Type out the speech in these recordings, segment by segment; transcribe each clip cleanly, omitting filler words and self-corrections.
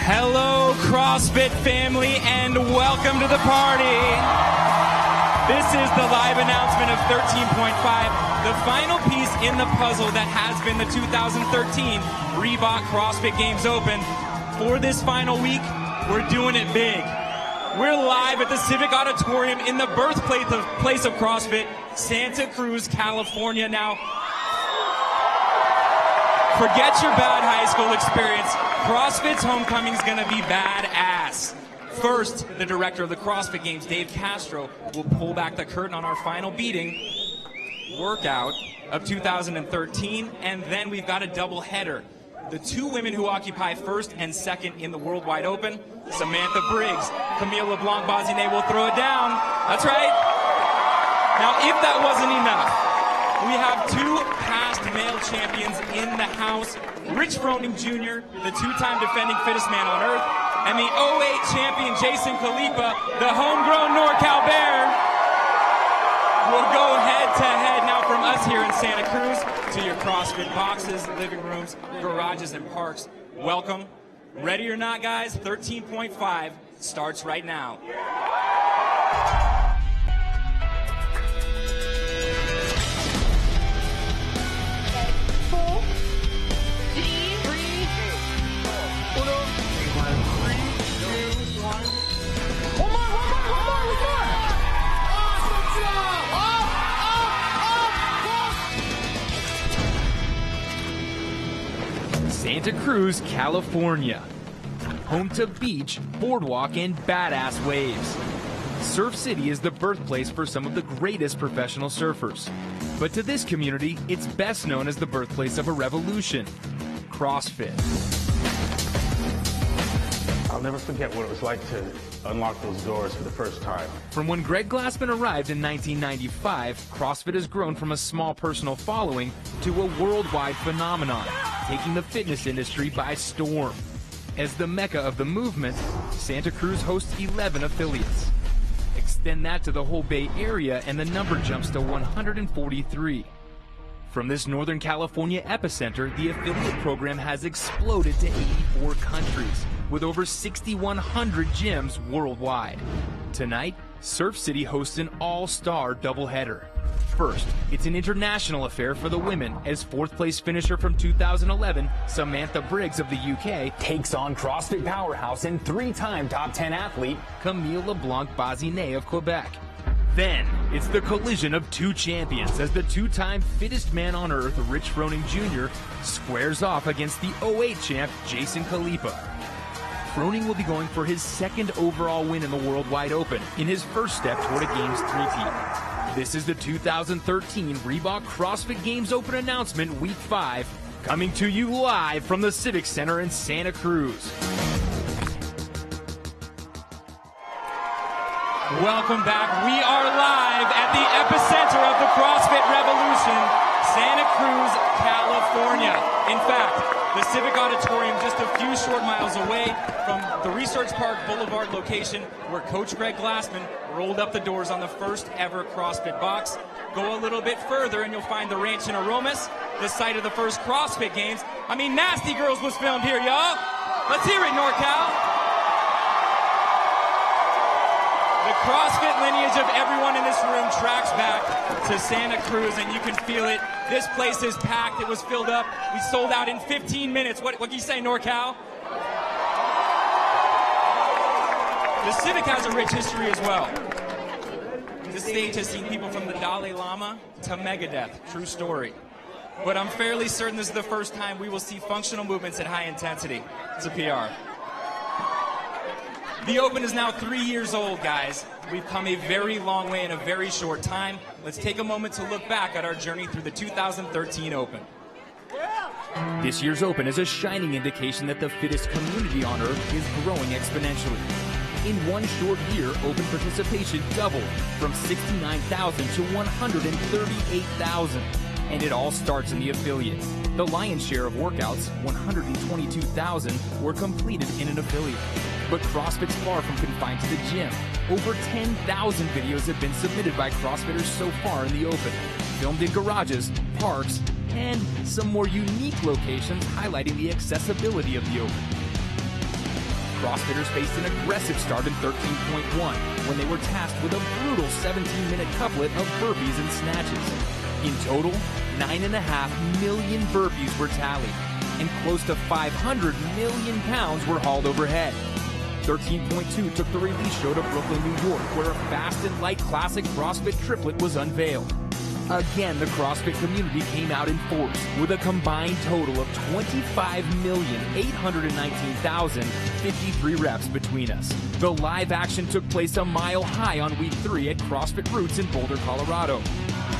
Hello, CrossFit family, and welcome to the party. This is the live announcement of 13.5, the final piece in the puzzle that has been the 2013 Reebok CrossFit Games Open. For this final week, we're doing it big. We're live at the Civic Auditorium in the birthplace of CrossFit, Santa Cruz, California. Now, forget your bad high school experience. CrossFit's homecoming is going to be badass. First, the director of the CrossFit Games, Dave Castro, will pull back the curtain on our final beating workout of 2013, and then we've got a double header. The two women who occupy first and second in the Worldwide Open, Samantha Briggs, Camille Leblanc-Bazinet will throw it down. That's right. Now, if that wasn't enough, we have two past male champions in the house, Rich Froning Jr., the two-time defending fittest man on earth, and the 08 champion Jason Khalipa, the homegrown NorCal Bear. We'll go head-to-head now from us here in Santa Cruz to your CrossFit boxes, living rooms, garages, and parks. Welcome. Ready or not, guys, 13.5 starts right now. Santa Cruz, California. Home to beach, boardwalk, and badass waves. Surf City is the birthplace for some of the greatest professional surfers. But to this community, it's best known as the birthplace of a revolution, CrossFit. I'll never forget what it was like to unlock those doors for the first time. From when Greg Glassman arrived in 1995, CrossFit has grown from a small personal following to a worldwide phenomenon, taking the fitness industry by storm. As the mecca of the movement, Santa Cruz hosts 11 affiliates. Extend that to the whole Bay Area and the number jumps to 143. From this Northern California epicenter, the affiliate program has exploded to 84 countries, with over 6,100 gyms worldwide. Tonight, Surf City hosts an all-star doubleheader. First, it's an international affair for the women, as fourth-place finisher from 2011, Samantha Briggs of the UK, takes on CrossFit powerhouse and three-time top 10 athlete, Camille Leblanc-Bazinet of Quebec. Then, it's the collision of two champions as the two-time fittest man on earth, Rich Froning Jr., squares off against the 08 champ, Jason Khalipa. Froning will be going for his second overall win in the Worldwide Open in his first step toward a Games three-peat. This is the 2013 Reebok CrossFit Games Open announcement, Week 5, coming to you live from the Civic Center in Santa Cruz. Welcome back. We are live at the epicenter of the CrossFit revolution, Santa Cruz, California. In fact, the Civic Auditorium just a few short miles away from the Research Park Boulevard location where Coach Greg Glassman rolled up the doors on the first ever CrossFit box. Go a little bit further and you'll find the Ranch in Aromas, the site of the first CrossFit Games. I mean, Nasty Girls was filmed here, y'all. Let's hear it, NorCal. The CrossFit lineage of everyone in this room tracks back to Santa Cruz, and you can feel it. This place is packed. It was filled up. We sold out in 15 minutes. What can you say, NorCal? The Civic has a rich history as well. This stage has seen people from the Dalai Lama to Megadeth. True story. But I'm fairly certain this is the first time we will see functional movements at high intensity. It's a PR. The Open is now 3 years old, guys. We've come a very long way in a very short time. Let's take a moment to look back at our journey through the 2013 Open. This year's Open is a shining indication that the fittest community on Earth is growing exponentially. In one short year, Open participation doubled from 69,000 to 138,000. And it all starts in the affiliate. The lion's share of workouts, 122,000, were completed in an affiliate. But CrossFit's far from confined to the gym. Over 10,000 videos have been submitted by CrossFitters so far in the open, filmed in garages, parks, and some more unique locations highlighting the accessibility of the open. CrossFitters faced an aggressive start in 13.1 when they were tasked with a brutal 17-minute couplet of burpees and snatches. In total, 9.5 million burpees were tallied, and close to 500 million pounds were hauled overhead. 13.2 took the release show to Brooklyn, New York, where a fast and light classic CrossFit triplet was unveiled. Again, the CrossFit community came out in force with a combined total of 25,819,053 reps between us. The live action took place a mile high on week 3 at CrossFit Roots in Boulder, Colorado.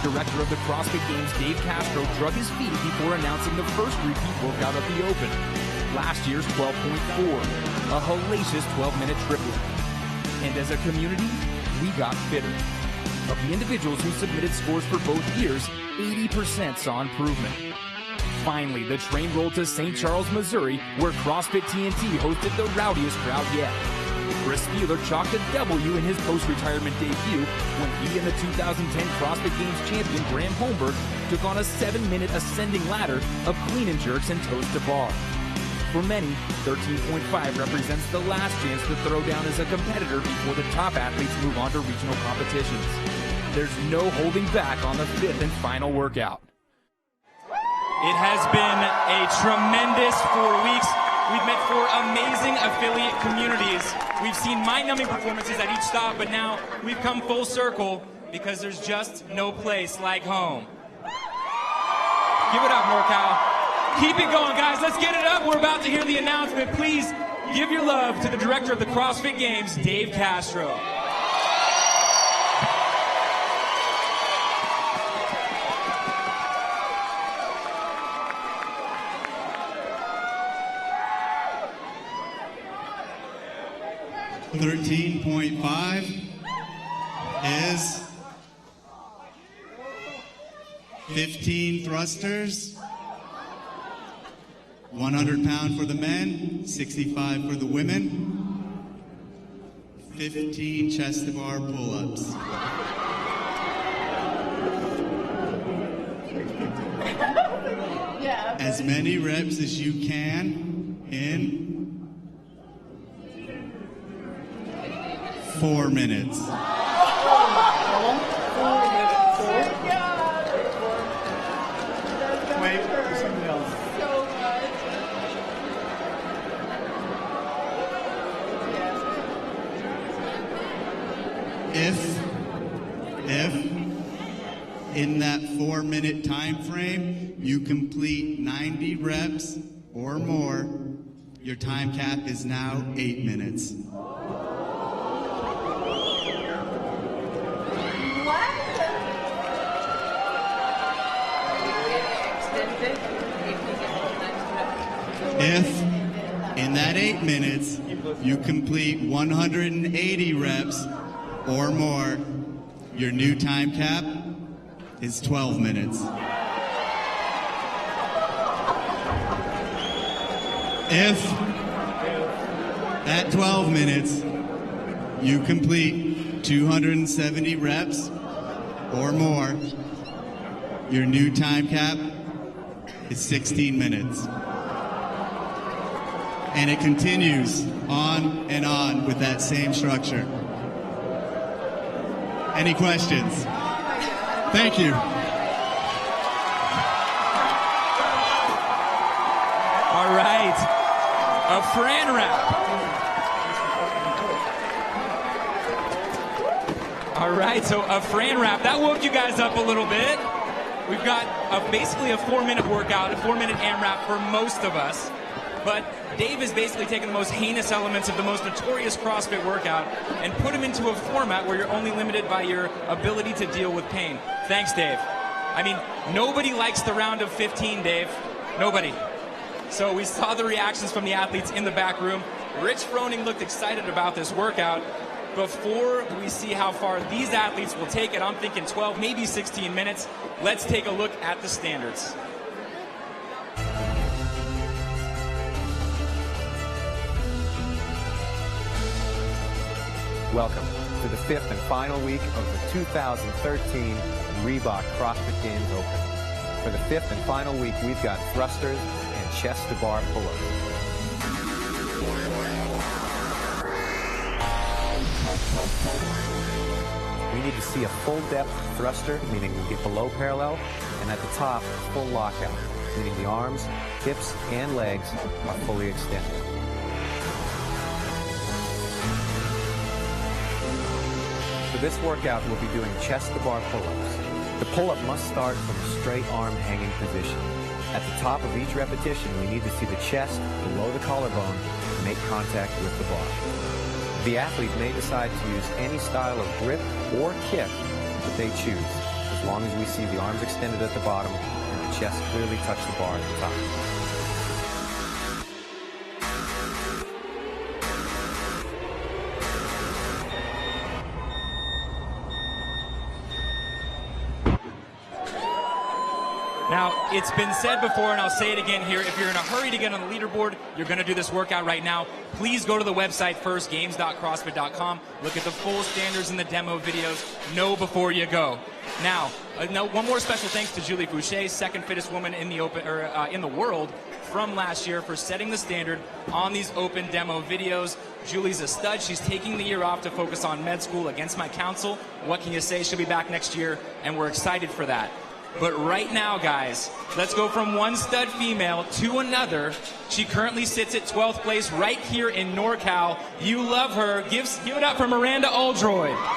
Director of the CrossFit Games, Dave Castro, drug his feet before announcing the first repeat workout of the Open. Last year's 12.4, a hellacious 12-minute triplet. And as a community, we got fitter. Of the individuals who submitted scores for both years, 80% saw improvement. Finally, the train rolled to St. Charles, Missouri, where CrossFit TNT hosted the rowdiest crowd yet. Chris Feeler chalked a W in his post-retirement debut when he and the 2010 CrossFit Games champion Graham Holmberg took on a 7-minute ascending ladder of clean and jerks and toes to bar. For many, 13.5 represents the last chance to throw down as a competitor before the top athletes move on to regional competitions. There's no holding back on the 5th and final workout. It has been a tremendous 4 weeks. We've met 4 amazing affiliate communities. We've seen mind-numbing performances at each stop, but now we've come full circle because there's just no place like home. Give it up, NorCal. Keep it going, guys. Let's get it up. We're about to hear the announcement. Please give your love to the director of the CrossFit Games, Dave Castro. $13.5 is 15 thrusters, 100 pound for the men, 65 for the women, 15 chest to bar pull-ups. As many reps as you can in 4 minutes. Wait, there's something else. If in that 4-minute time frame you complete 90 reps or more, your time cap is now 8 minutes. If in that 8 minutes you complete 180 reps or more, your new time cap is 12 minutes. If at 12 minutes you complete 270 reps or more, your new time cap is 16 minutes. And it continues on and on with that same structure. Any questions? Thank you. All right, a Fran wrap. All right, so a Fran wrap. That woke you guys up a little bit. We've got basically a 4-minute workout, a 4-minute AMRAP for most of us. But Dave has basically taken the most heinous elements of the most notorious CrossFit workout and put them into a format where you're only limited by your ability to deal with pain. Thanks, Dave. I mean, nobody likes the round of 15, Dave. Nobody. So we saw the reactions from the athletes in the back room. Rich Froning looked excited about this workout. Before we see how far these athletes will take it, I'm thinking 12, maybe 16 minutes. Let's take a look at the standards. Welcome to the 5th and final week of the 2013 Reebok CrossFit Games Open. For the 5th and final week, we've got thrusters and chest-to-bar pull-ups. We need to see a full depth thruster, meaning we get below parallel, and at the top, full lockout, meaning the arms, hips, and legs are fully extended. For this workout, we'll be doing chest-to-bar pull-ups. The pull-up must start from a straight arm hanging position. At the top of each repetition, we need to see the chest below the collarbone make contact with the bar. The athlete may decide to use any style of grip or kick that they choose, as long as we see the arms extended at the bottom and the chest clearly touch the bar at the top. Now, it's been said before, and I'll say it again here, if you're in a hurry to get on the leaderboard, you're going to do this workout right now. Please go to the website first, games.crossfit.com. Look at the full standards and the demo videos. Know before you go. Now, one more special thanks to Julie Fouché, second fittest woman in the in the world from last year, for setting the standard on these open demo videos. Julie's a stud. She's taking the year off to focus on med school against my counsel. What can you say? She'll be back next year, and we're excited for that. But right now, guys, let's go from one stud female to another. She currently sits at 12th place right here in NorCal. You love her. Give it up for Miranda Oldroyd. What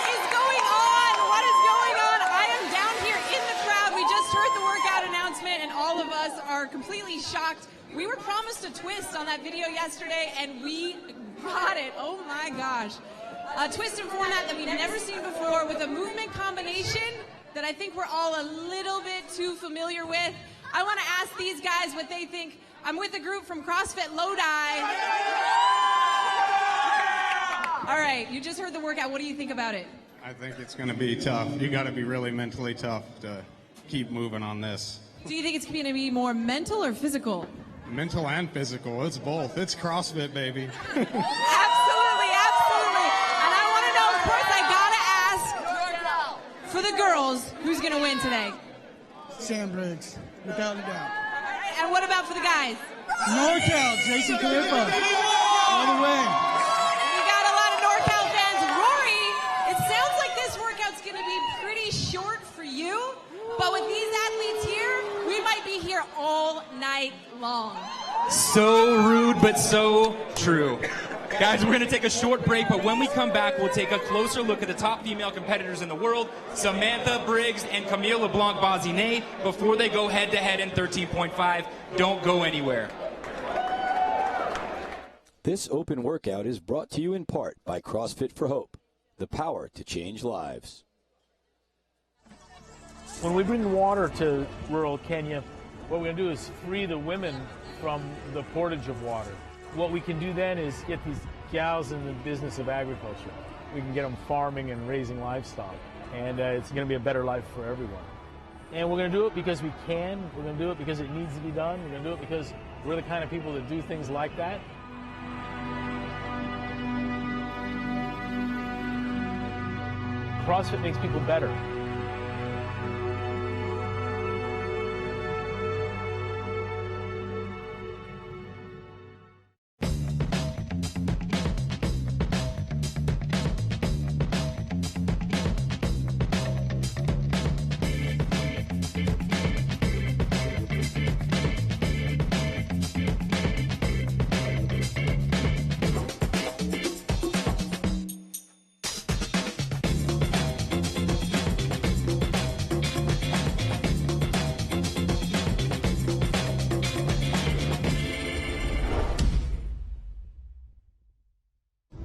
is going on? What is going on? I am down here in the crowd. We just heard the workout announcement, and all of us are completely shocked. We were promised a twist on that video yesterday, and we got it. Oh, my gosh. A twist in format that we've never seen before, with a movement combination that I think we're all a little bit too familiar with. I want to ask these guys what they think. I'm with a group from CrossFit Lodi. All right, you just heard the workout. What do you think about it? I think it's going to be tough. You got to be really mentally tough to keep moving on this. Do you think it's going to be more mental or physical? Mental and physical. It's both. It's CrossFit, baby. Absolutely, absolutely. And I want to know, of course, I got to ask for the girls, who's going to win today? Sam Briggs, without a doubt. And what about for the guys? NorCal, Jason Khalipa, all the way. We got a lot of NorCal fans. Rory, it sounds like this workout's going to be pretty short for you, but with these athletes here, we might be here all night long. So rude, but so true. Guys, we're going to take a short break, but when we come back, we'll take a closer look at the top female competitors in the world, Samantha, Briggs, and Camille Leblanc-Bazinet, before they go head-to-head in 13.5. Don't go anywhere. This open workout is brought to you in part by CrossFit for Hope, the power to change lives. When we bring water to rural Kenya, what we're going to do is free the women from the portage of water. What we can do then is get these gals in the business of agriculture. We can get them farming and raising livestock, and it's going to be a better life for everyone. And we're going to do it because we can. We're going to do it because it needs to be done. We're going to do it because we're the kind of people that do things like that. CrossFit makes people better.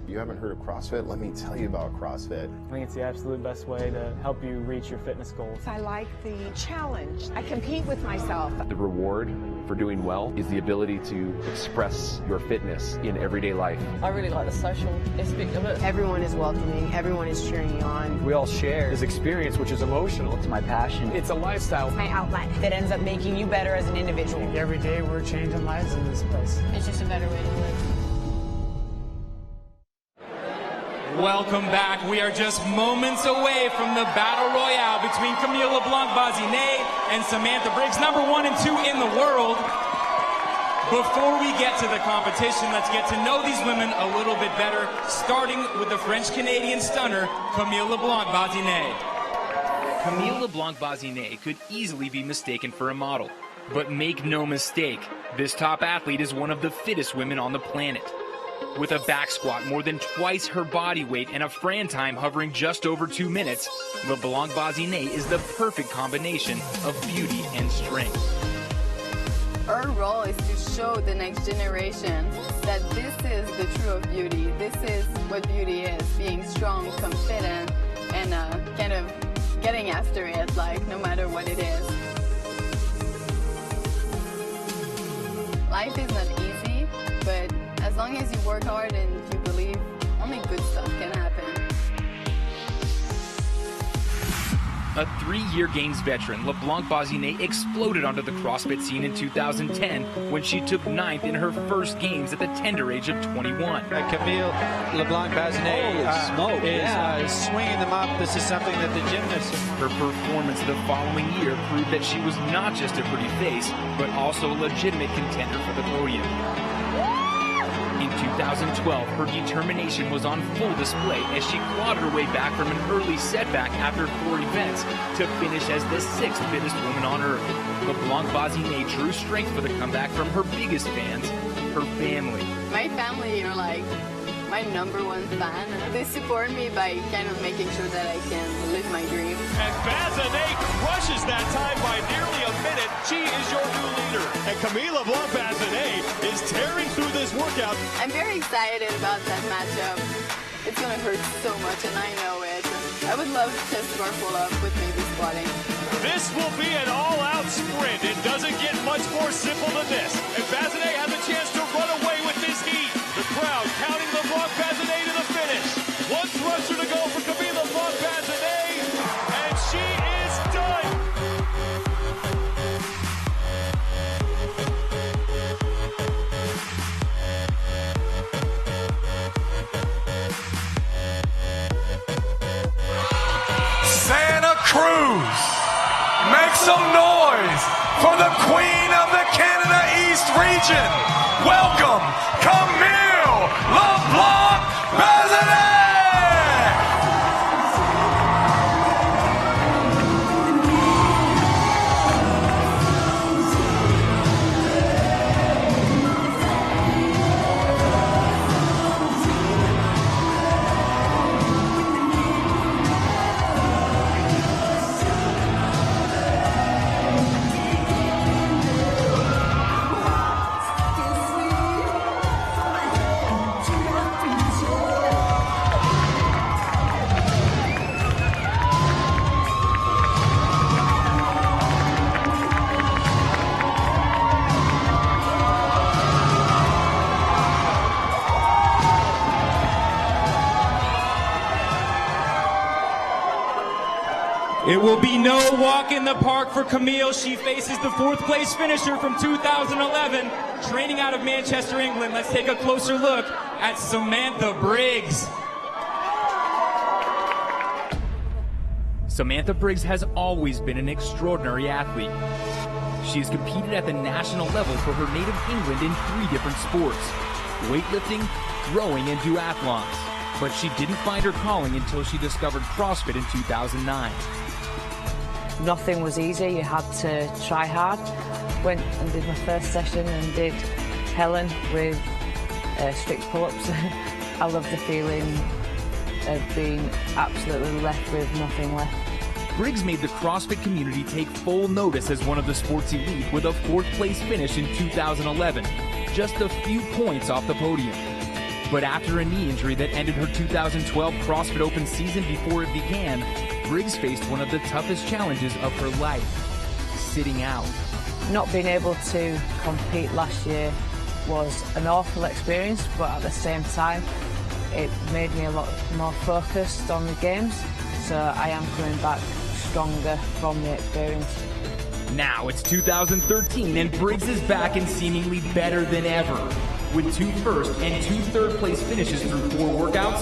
You haven't heard of CrossFit? Let me tell you about CrossFit. I think it's the absolute best way to help you reach your fitness goals. I like the challenge. I compete with myself. The reward for doing well is the ability to express your fitness in everyday life. I really like the social aspect of it. Everyone is welcoming. Everyone is cheering you on. We all share this experience, which is emotional. It's my passion. It's a lifestyle. It's my outlet that ends up making you better as an individual. Every day we're changing lives in this place. It's just a better way to live. Welcome back. We are just moments away from the battle royale between Camille Leblanc-Bazinet and Samantha Briggs, number 1 and 2 in the world. Before we get to the competition, let's get to know these women a little bit better, starting with the French-Canadian stunner, Camille Leblanc-Bazinet. Camille Leblanc-Bazinet could easily be mistaken for a model. But make no mistake, this top athlete is one of the fittest women on the planet. With a back squat more than twice her body weight and a Fran time hovering just over 2 minutes, Leblanc-Bazinet is the perfect combination of beauty and strength. Our role is to show the next generation that this is the true of beauty. This is what beauty is, being strong, confident, and kind of getting after it, like no matter what it is. Life is not easy, but as long as you work hard and you believe, only good stuff can happen. A 3-year Games veteran, Leblanc-Bazinet exploded onto the CrossFit scene in 2010 when she took 9th in her first Games at the tender age of 21. Camille Leblanc-Bazinet is swinging them up. This is something that the gymnasts... Her performance the following year proved that she was not just a pretty face, but also a legitimate contender for the podium. In 2012, her determination was on full display as she clawed her way back from an early setback after 4 events to finish as the 6th fittest woman on earth. Leblanc-Bazinet drew strength for the comeback from her biggest fans, her family. My family are like my #1 fan. They support me by kind of making sure that I can live my dream. And Bazinet crushes that time by nearly a minute. She is your new leader. And Camille Leblanc-Bazinet is tearing through this workout. I'm very excited about that matchup. It's going to hurt so much, and I know it. I would love chest bar pull-up with maybe squatting. This will be an all-out sprint. It doesn't get much more simple than this. And Bazinet has a chance to run away with this heat. The crowd counting Leblanc-Bazinet to the finish. 1 thruster to go for Camille Leblanc-Bazinet, and she is done. Santa Cruz, make some noise for the Queen of the Canada East region. Welcome, Camille Leblanc-Bazinet! It will be no walk in the park for Camille. She faces the 4th place finisher from 2011, training out of Manchester, England. Let's take a closer look at Samantha Briggs. Samantha Briggs has always been an extraordinary athlete. She has competed at the national level for her native England in 3 different sports: weightlifting, throwing, and duathlons. But she didn't find her calling until she discovered CrossFit in 2009. Nothing was easy, you had to try hard. Went and did my first session and did Helen with strict pull-ups. I love the feeling of being absolutely left with nothing left. Briggs made the CrossFit community take full notice as one of the sports elite with a 4th place finish in 2011, just a few points off the podium. But after a knee injury that ended her 2012 CrossFit Open season before it began, Briggs faced one of the toughest challenges of her life: sitting out. Not being able to compete last year was an awful experience, but at the same time, it made me a lot more focused on the games, so I am coming back stronger from the experience. Now it's 2013 and Briggs is back and seemingly better than ever. With 2 first and 2 third place finishes through 4 workouts,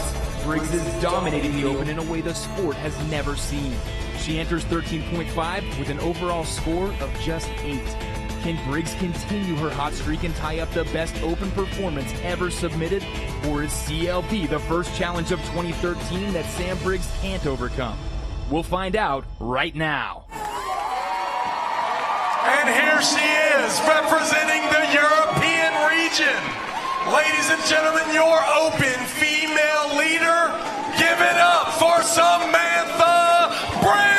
Briggs is dominating the Open in a way the sport has never seen. She enters 13.5 with an overall score of just 8. Can Briggs continue her hot streak and tie up the best Open performance ever submitted? Or is CLB the first challenge of 2013 that Sam Briggs can't overcome? We'll find out right now. And here she is, representing the European region. Ladies and gentlemen, your Open female leader. Give it up for Samantha Briggs!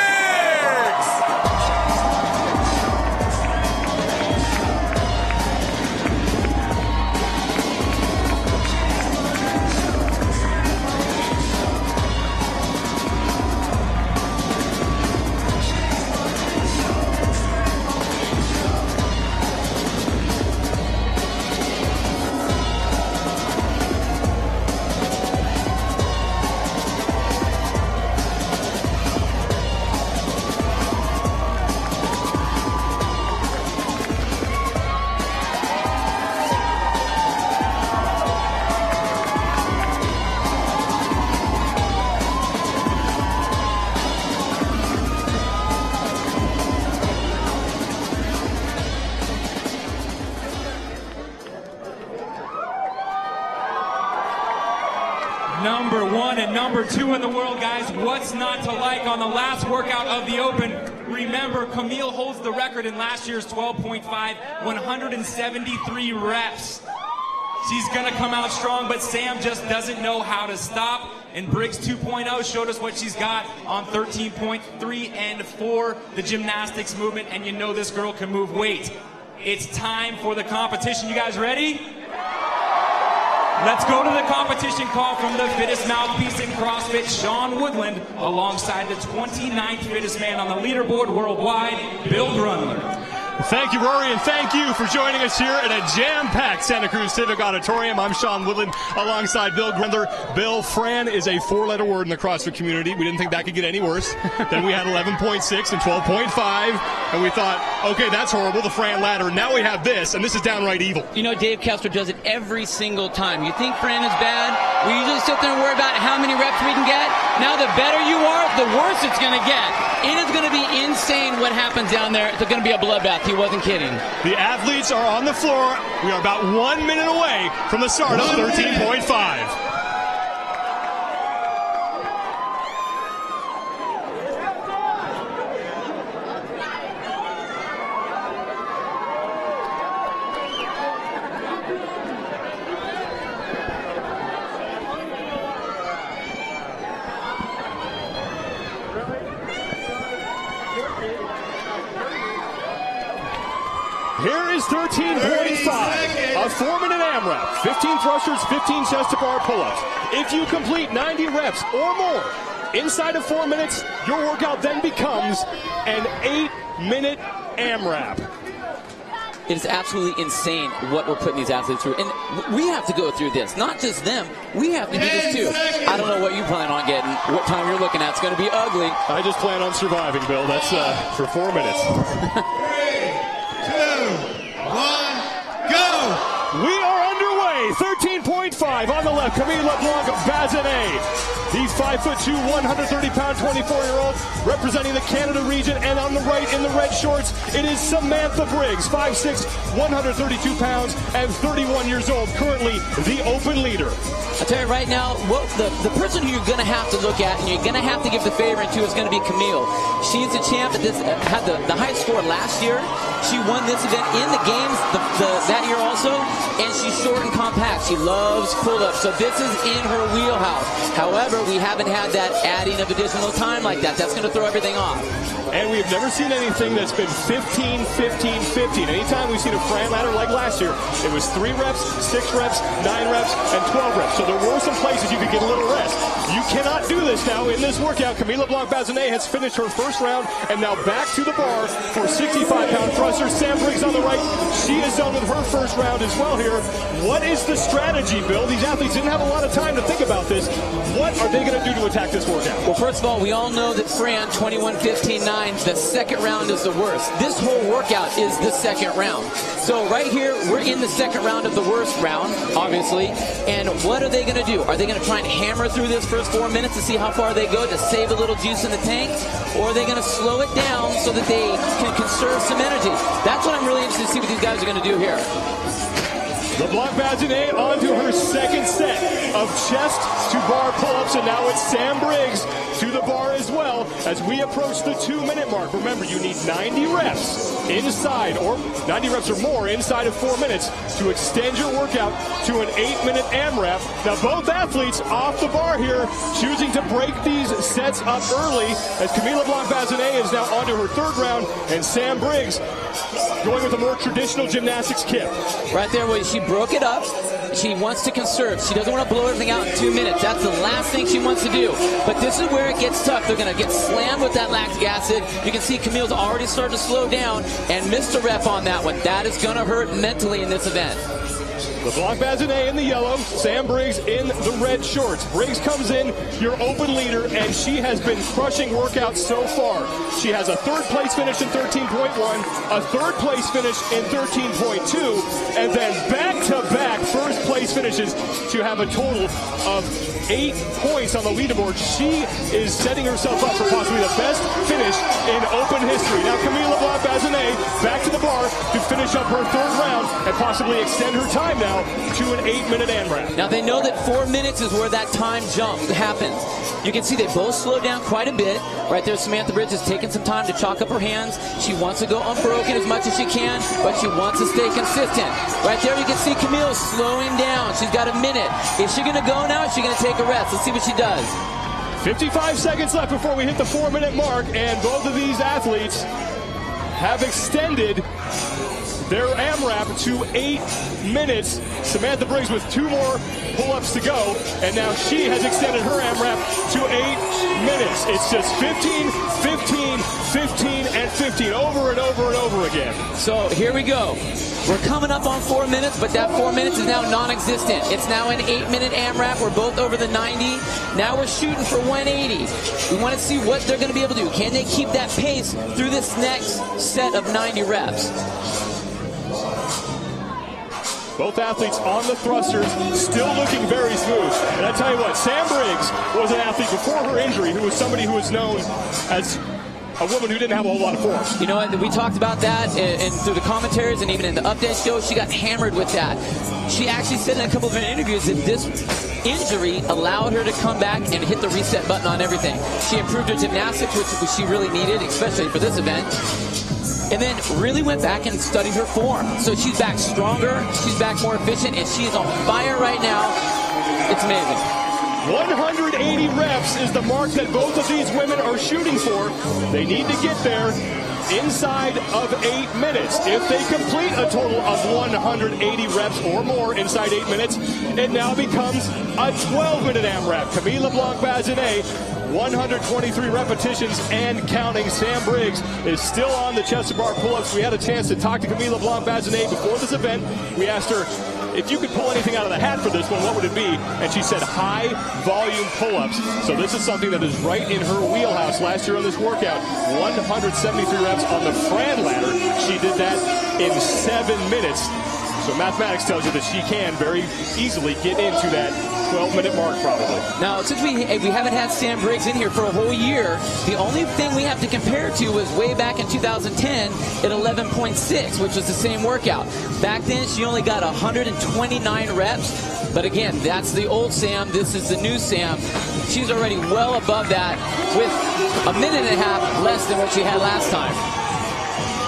Number 1 and number 2 in the world, guys. What's not to like on the last workout of the Open? Remember, Camille holds the record in last year's 12.5, 173 reps. She's going to come out strong, but Sam just doesn't know how to stop. And Briggs 2.0 showed us what she's got on 13.3 and 4, the gymnastics movement, and you know this girl can move weight. It's time for the competition. You guys ready? Let's go to the competition call from the fittest mouthpiece in CrossFit, Sean Woodland, alongside the 29th fittest man on the leaderboard worldwide, Bill Grundler. Thank you, Rory, and thank you for joining us here at a jam-packed Santa Cruz Civic Auditorium. I'm Sean Woodland alongside Bill Grundler. Bill, Fran is a four-letter word in the CrossFit community. We didn't think that could get any worse. Then we had 11.6 and 12.5, and we thought, okay, that's horrible, the Fran ladder. Now we have this, and this is downright evil. You know, Dave Castro does it every single time. You think Fran is bad? We usually sit there and worry about how many reps we can get. Now the better you are, the worse it's going to get. It is going to be insane what happens down there. It's going to be a bloodbath. He wasn't kidding. The athletes are on the floor. We are about 1 minute away from the start of 13.5. Here is 13.5, a 4-minute AMRAP, 15 thrusters, 15 chest to bar pull-ups. If you complete 90 reps or more inside of 4 minutes, your workout then becomes an 8-minute AMRAP. It is absolutely insane what we're putting these athletes through. And we have to go through this, not just them. We have to do this too. I don't know what you plan on getting, what time you're looking at. It's going to be ugly. I just plan on surviving, Bill. That's for 4 minutes. 3, 2, 1, go! We are underway. 13.5 on the left, Camille Leblanc-Bazinet. The 5'2", 130-pound, 24-year-old representing the Canada region. And on the right, in the red shorts, it is Samantha Briggs, 5'6", 132 pounds, and 31 years old, currently the Open leader. I'll tell you right now, the person who you're going to have to look at and you're going to have to give the favor to is going to be Camille. She's the champ that had the highest score last year. She won this event in the games that year also, and she's short and compact. She loves pull-ups, so this is in her wheelhouse. However, we haven't had that adding of additional time like that. That's going to throw everything off. And we've never seen anything that's been 15, 15, 15. Anytime we've seen a Fran ladder like last year, it was 3 reps, 6 reps, 9 reps, and 12 reps. So there were some places you could get a little rest. You cannot do this now in this workout. Camille Leblanc-Bazinet has finished her first round and now back to the bar for 65-pound thrusters. Sam Briggs on the right. She is done with her first round as well here. What is the strategy, Bill? These athletes didn't have a lot of time to think about this. What are they going to do to attack this workout? Well, first of all, we all know that Fran, 21-15-9, mind the second round is the worst. This whole workout is the second round. So right here, we're in the second round of the worst round, obviously. And what are they going to do? Are they going to try and hammer through this first 4 minutes to see how far they go to save a little juice in the tank? Or are they going to slow it down so that they can conserve some energy? That's what I'm really interested to see what these guys are going to do here. Leblanc-Bazinet onto her second set of chest to bar pull-ups, and now it's Sam Briggs to the bar as well as we approach the 2-minute mark. Remember, you need 90 reps inside, or 90 reps or more inside of 4 minutes to extend your workout to an 8-minute AMRAP. Now both athletes off the bar here, choosing to break these sets up early as Camille Leblanc-Bazinet is now onto her third round, and Sam Briggs going with a more traditional gymnastics kit. Right there, where she broke it up. She wants to conserve. She doesn't want to blow everything out in 2 minutes. That's the last thing she wants to do. But this is where it gets tough. They're going to get slammed with that lactic acid. You can see Camille's already starting to slow down and missed a rep on that one. That is going to hurt mentally in this event. Leblanc-Bazinet in the yellow, Sam Briggs in the red shorts. Briggs comes in, your open leader, and she has been crushing workouts so far. She has a third place finish in 13.1, a third place finish in 13.2, and then back-to-back first place finishes to have a total of 8 points on the leaderboard. She is setting herself up for possibly the best finish in open history. Now Camille Leblanc-Bazinet back to the bar to finish up her third round and possibly extend her time now to an 8-minute AMRAP. Now they know that 4 minutes is where that time jump happens. You can see they both slowed down quite a bit. Right there, Samantha Briggs is taking some time to chalk up her hands. She wants to go unbroken as much as she can, but she wants to stay consistent. Right there, you can see Camille slowing down. She's got a minute. Is she going to go now? Or is she going to take a rest? Let's see what she does. 55 seconds left before we hit the 4-minute mark, and both of these athletes have extended their AMRAP to 8 minutes. Samantha Briggs with 2 more pull-ups to go, and now she has extended her AMRAP to 8 minutes. It's just 15, 15, 15, and 15 over and over and over again. So here we go. We're coming up on 4 minutes, but that 4 minutes is now non-existent. It's now an 8-minute AMRAP. We're both over the 90. Now we're shooting for 180. We want to see what they're going to be able to do. Can they keep that pace through this next set of 90 reps? Both athletes on the thrusters, still looking very smooth. And I tell you what, Sam Briggs was an athlete before her injury who was somebody who was known as a woman who didn't have a whole lot of form. You know what? We talked about that and through the commentaries and even in the update show. She got hammered with that. She actually said in a couple of her interviews that this injury allowed her to come back and hit the reset button on everything. She improved her gymnastics, which she really needed, especially for this event. And then really went back and studied her form. So she's back stronger, she's back more efficient, and she is on fire right now. It's amazing. 180 reps is the mark that both of these women are shooting for. They need to get there inside of 8 minutes. If they complete a total of 180 reps or more inside 8 minutes, it now becomes a 12-minute AMRAP. Camille Leblanc-Bazinet, 123 repetitions and counting. Sam Briggs is still on the chest to bar pull-ups. We had a chance to talk to Camille Leblanc-Bazinet before this event. We asked her, if you could pull anything out of the hat for this one, what would it be? And she said high volume pull-ups. So this is something that is right in her wheelhouse. Last year on this workout, 173 reps on the Fran ladder. She did that in 7 minutes. So mathematics tells you that she can very easily get into that 12-minute mark probably. Now, since we haven't had Sam Briggs in here for a whole year, the only thing we have to compare to was way back in 2010 at 11.6, which was the same workout. Back then, she only got 129 reps. But again, that's the old Sam. This is the new Sam. She's already well above that with a minute and a half less than what she had last time.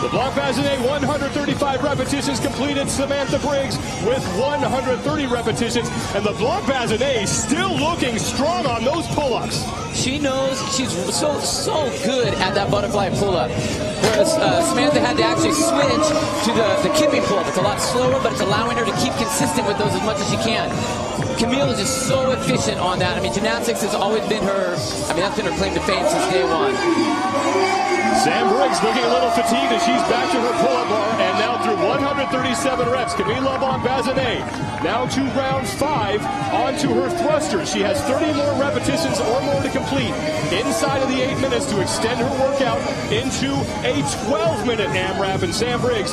Leblanc-Bazinet, 135 repetitions completed. Samantha Briggs with 130 repetitions. And Leblanc-Bazinet still looking strong on those pull-ups. She knows she's so good at that butterfly pull-up. Whereas Samantha had to actually switch to the kipping pull-up. It's a lot slower, but it's allowing her to keep consistent with those as much as she can. Camille is just so efficient on that. I mean, gymnastics has always been her, that's been her claim to fame since day one. Sam Briggs looking a little fatigued as she's back to her pull-up bar, and now through 100 137 reps. Camille Leblanc-Bazinet now to round 5, onto her thrusters. She has 30 more repetitions or more to complete inside of the 8 minutes to extend her workout into a 12-minute AMRAP. And Sam Briggs,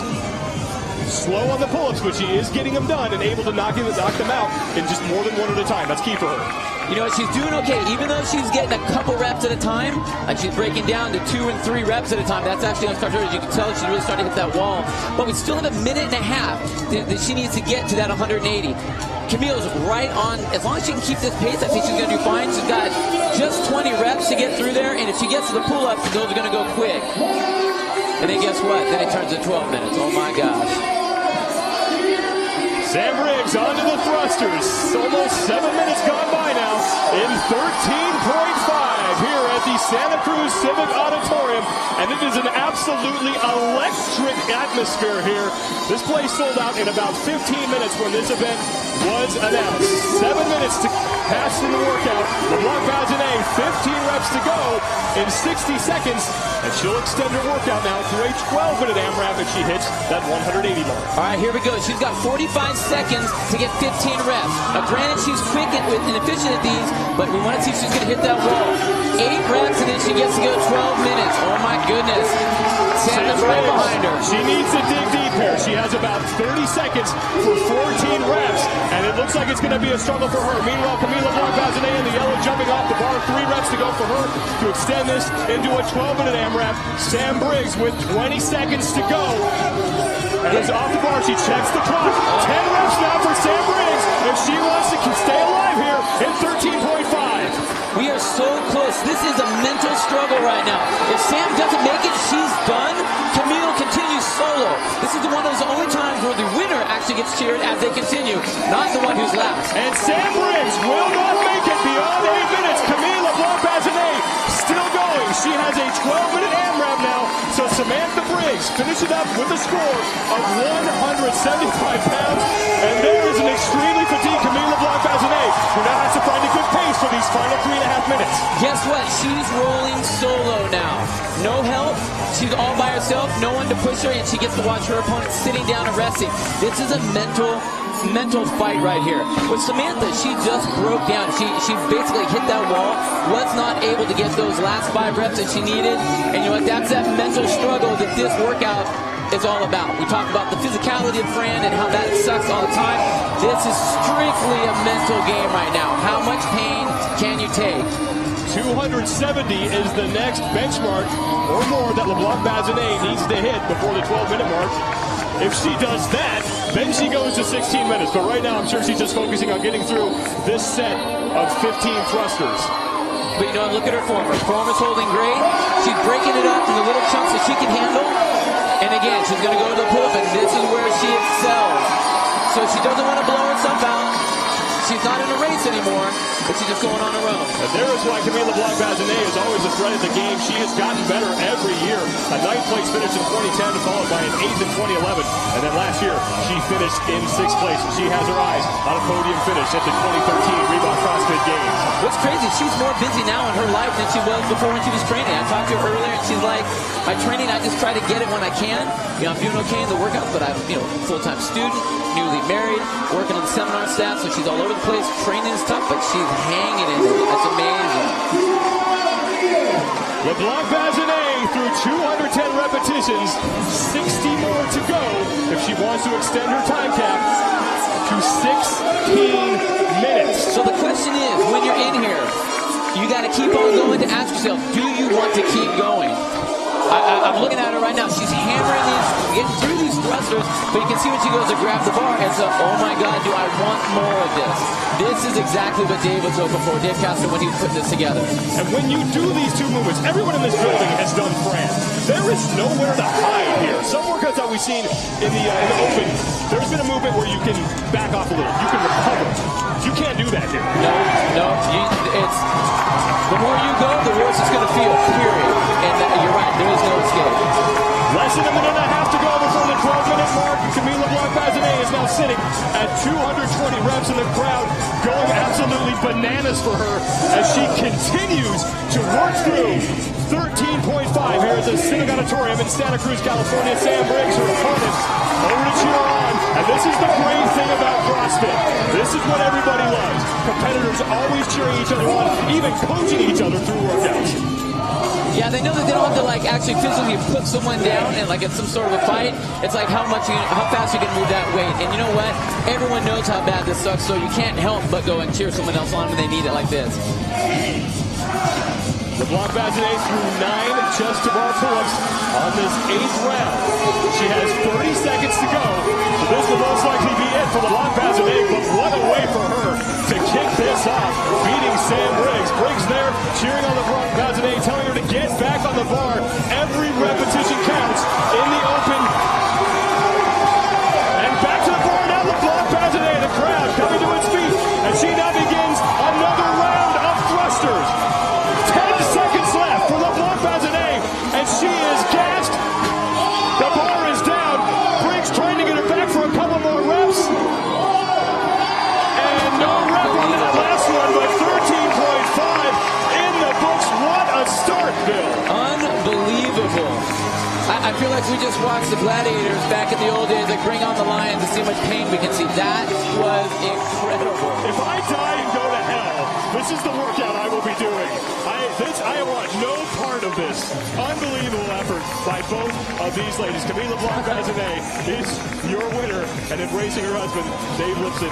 slow on the pull-ups, but she is getting them done and able to knock them out in just more than one at a time. That's key for her. You know what, she's doing okay. Even though she's getting a couple reps at a time, like she's breaking down to 2 and 3 reps at a time, that's actually uncomfortable. As you can tell, she's really starting to hit that wall. But we still have a minute and a half that she needs to get to that 180. Camille's right on. As long as she can keep this pace, I think she's going to do fine. She's got just 20 reps to get through there, and if she gets to the pull-ups, those are going to go quick. And then guess what? Then it turns to 12 minutes. Oh my gosh. Sam Briggs onto the thrusters. Almost 7 minutes gone by now in 13.5 here at the Santa Cruz Civic Auditorium. And it is an absolutely electric atmosphere here. This place sold out in about 15 minutes when this event was announced. 7 minutes to pass through the workout. Leblanc-Bazinet, 15 reps to go in 60 seconds. And she'll extend her workout now to a 12-minute AMRAP if she hits that 180 mark. All right, here we go. She's got 45 seconds to get 15 reps. Now, granted, she's quick and efficient at these, but we want to see if she's going to hit that wall. 8 reps, and then she gets to go 12 minutes. Oh, my goodness. Sam's right behind her. She needs to dig deep here. She has about 30 seconds for 14 reps, and it looks like it's going to be a struggle for her. Meanwhile, Camille Leblanc-Bazinet in the yellow jumping off the bar. 3 reps to go for her to extend this into a 12-minute AMRAP. Sam Briggs with 20 seconds to go. As off the bar, she checks the clock. 10 reps now for Sam Briggs if she wants to stay alive here in 13.5. We are so close. This is a mental struggle right now. If Sam doesn't make it, she's done. Camille continues solo. This is one of those only times where the winner actually gets cheered as they continue, not the one who's last. And Sam Briggs will not make it beyond 8 minutes. Camille Leblanc-Bazinet still going. She has a 12-minute AMRAP now. So Samantha Briggs finishes up with a score of 175 pounds. And there is an extremely fatigued Camille Leblanc-Bazinet who now has to find a good pace for these final 3.5 minutes. Guess what? She's rolling solo now. No help. She's all by herself. No one to push her, and she gets to watch her opponent sitting down and resting. This is a mental fight right here. With Samantha, she just broke down. She basically hit that wall, was not able to get those last 5 reps that she needed. And you know what? That's that mental struggle that this workout is all about. We talk about the physicality of Fran and how that sucks all the time. This is strictly a mental game right now. How much pain can you take? 270 is the next benchmark or more that Leblanc-Bazinet needs to hit before the 12-minute mark. If she does that, then she goes to 16 minutes. But right now, I'm sure she's just focusing on getting through this set of 15 thrusters. But you know, look at her form. Her form is holding great. She's breaking it up into little chunks that she can handle. And again, she's going to go to the pull-up, and this is where she excels. So she doesn't want to blow herself out. She's not in a race anymore, but she's just going on her own. And there is why Camille Leblanc-Bazinet is always a threat at the game. She has gotten better every year. A 9th place finish in 2010, followed by an 8th in 2011. And then last year, she finished in 6th place. And she has her eyes on a podium finish at the 2013 Reebok CrossFit Games. What's crazy, she's more busy now in her life than she was before when she was training. I talked to her earlier, and she's like, my training, I just try to get it when I can. You know, I'm doing okay in the workouts, but I'm, full-time student, newly married, working on the seminar staff, so she's all over the place. Training is tough, but she's hanging in it. That's amazing. Leblanc-Bazinet through 210 repetitions, 60 more to go if she wants to extend her time cap to 16 minutes. So the question is, when you're in here, you got to keep on going to ask yourself, do you want to keep going? I'm looking at her right now. She's hammering these, getting through these thrusters, but you can see when she goes to grab the bar, and so, oh my God, do I want more of this? This is exactly what Dave was hoping for, Dave Castro, when he put this together. And when you do these 2 movements, everyone in this building has done Fran. There is nowhere to hide here. Some workouts that we've seen in the open, there's been a movement where you can back off a little. You can recover. You can't do that here. No. It's the more you go, the worse it's going to feel, period. And you're right, there is no escape. Less than a minute and a half to go before the 12-minute mark. Camille Leblanc-Bazinet is now sitting at 220 reps in the crowd, going absolutely bananas for her as she continues to work through 13.5 here at the the Civic Auditorium in Santa Cruz, California. Sam Briggs, her opponent, over to cheer on. And this is the great thing about CrossFit. This is what everybody loves. Competitors always cheering each other on, even coaching each other through workouts. Yeah, they know that they don't have to like actually physically put someone down and like it's some sort of a fight. It's like how fast you can move that weight. And you know what? Everyone knows how bad this sucks, so you can't help but go and cheer someone else on when they need it like this. Leblanc-Bazinet threw 9 chest-to-bar pull-ups on this 8th round. She has 30 seconds to go. So this will most likely be it for Leblanc-Bazinet, but what a way for her to kick this off, beating Sam Briggs. Briggs there cheering on Leblanc-Bazinet, telling her to get back on the bar. Every repetition counts in the open. And back to the bar now, Leblanc-Bazinet, the crowd coming to its feet, and she now begins another round of thrusters. 10 seconds left for Leblanc-Bazinet, and she is gassed. The bar is down. Briggs trying to get her back for a couple more reps. And no rep on that last one, but 13.5 in the books. What a start, Bill. Unbelievable. I feel like we just watched the Gladiators back in the old days, like Bring on the Lions, to see how much pain we can see. That was incredible. If I die and go to hell, this is the workout I will be doing. I want no part of this. Unbelievable effort by both of these ladies. Camille Leblanc-Bazinet is your winner, and embracing her husband, Dave Lipson,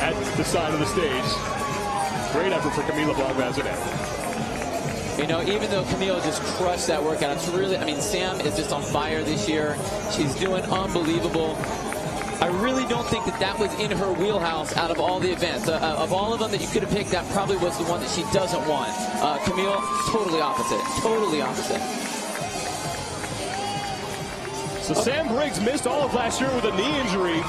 at the side of the stage. Great effort for Camille Leblanc-Bazinet. You know, even though Camille just crushed that workout, it's really, I mean, Sam is just on fire this year. She's doing unbelievable. I really don't think that that was in her wheelhouse out of all the events. Of all of them that you could have picked, that probably was the one that she doesn't want. Camille, totally opposite. Totally opposite. So Sam Briggs missed all of last year with a knee injury.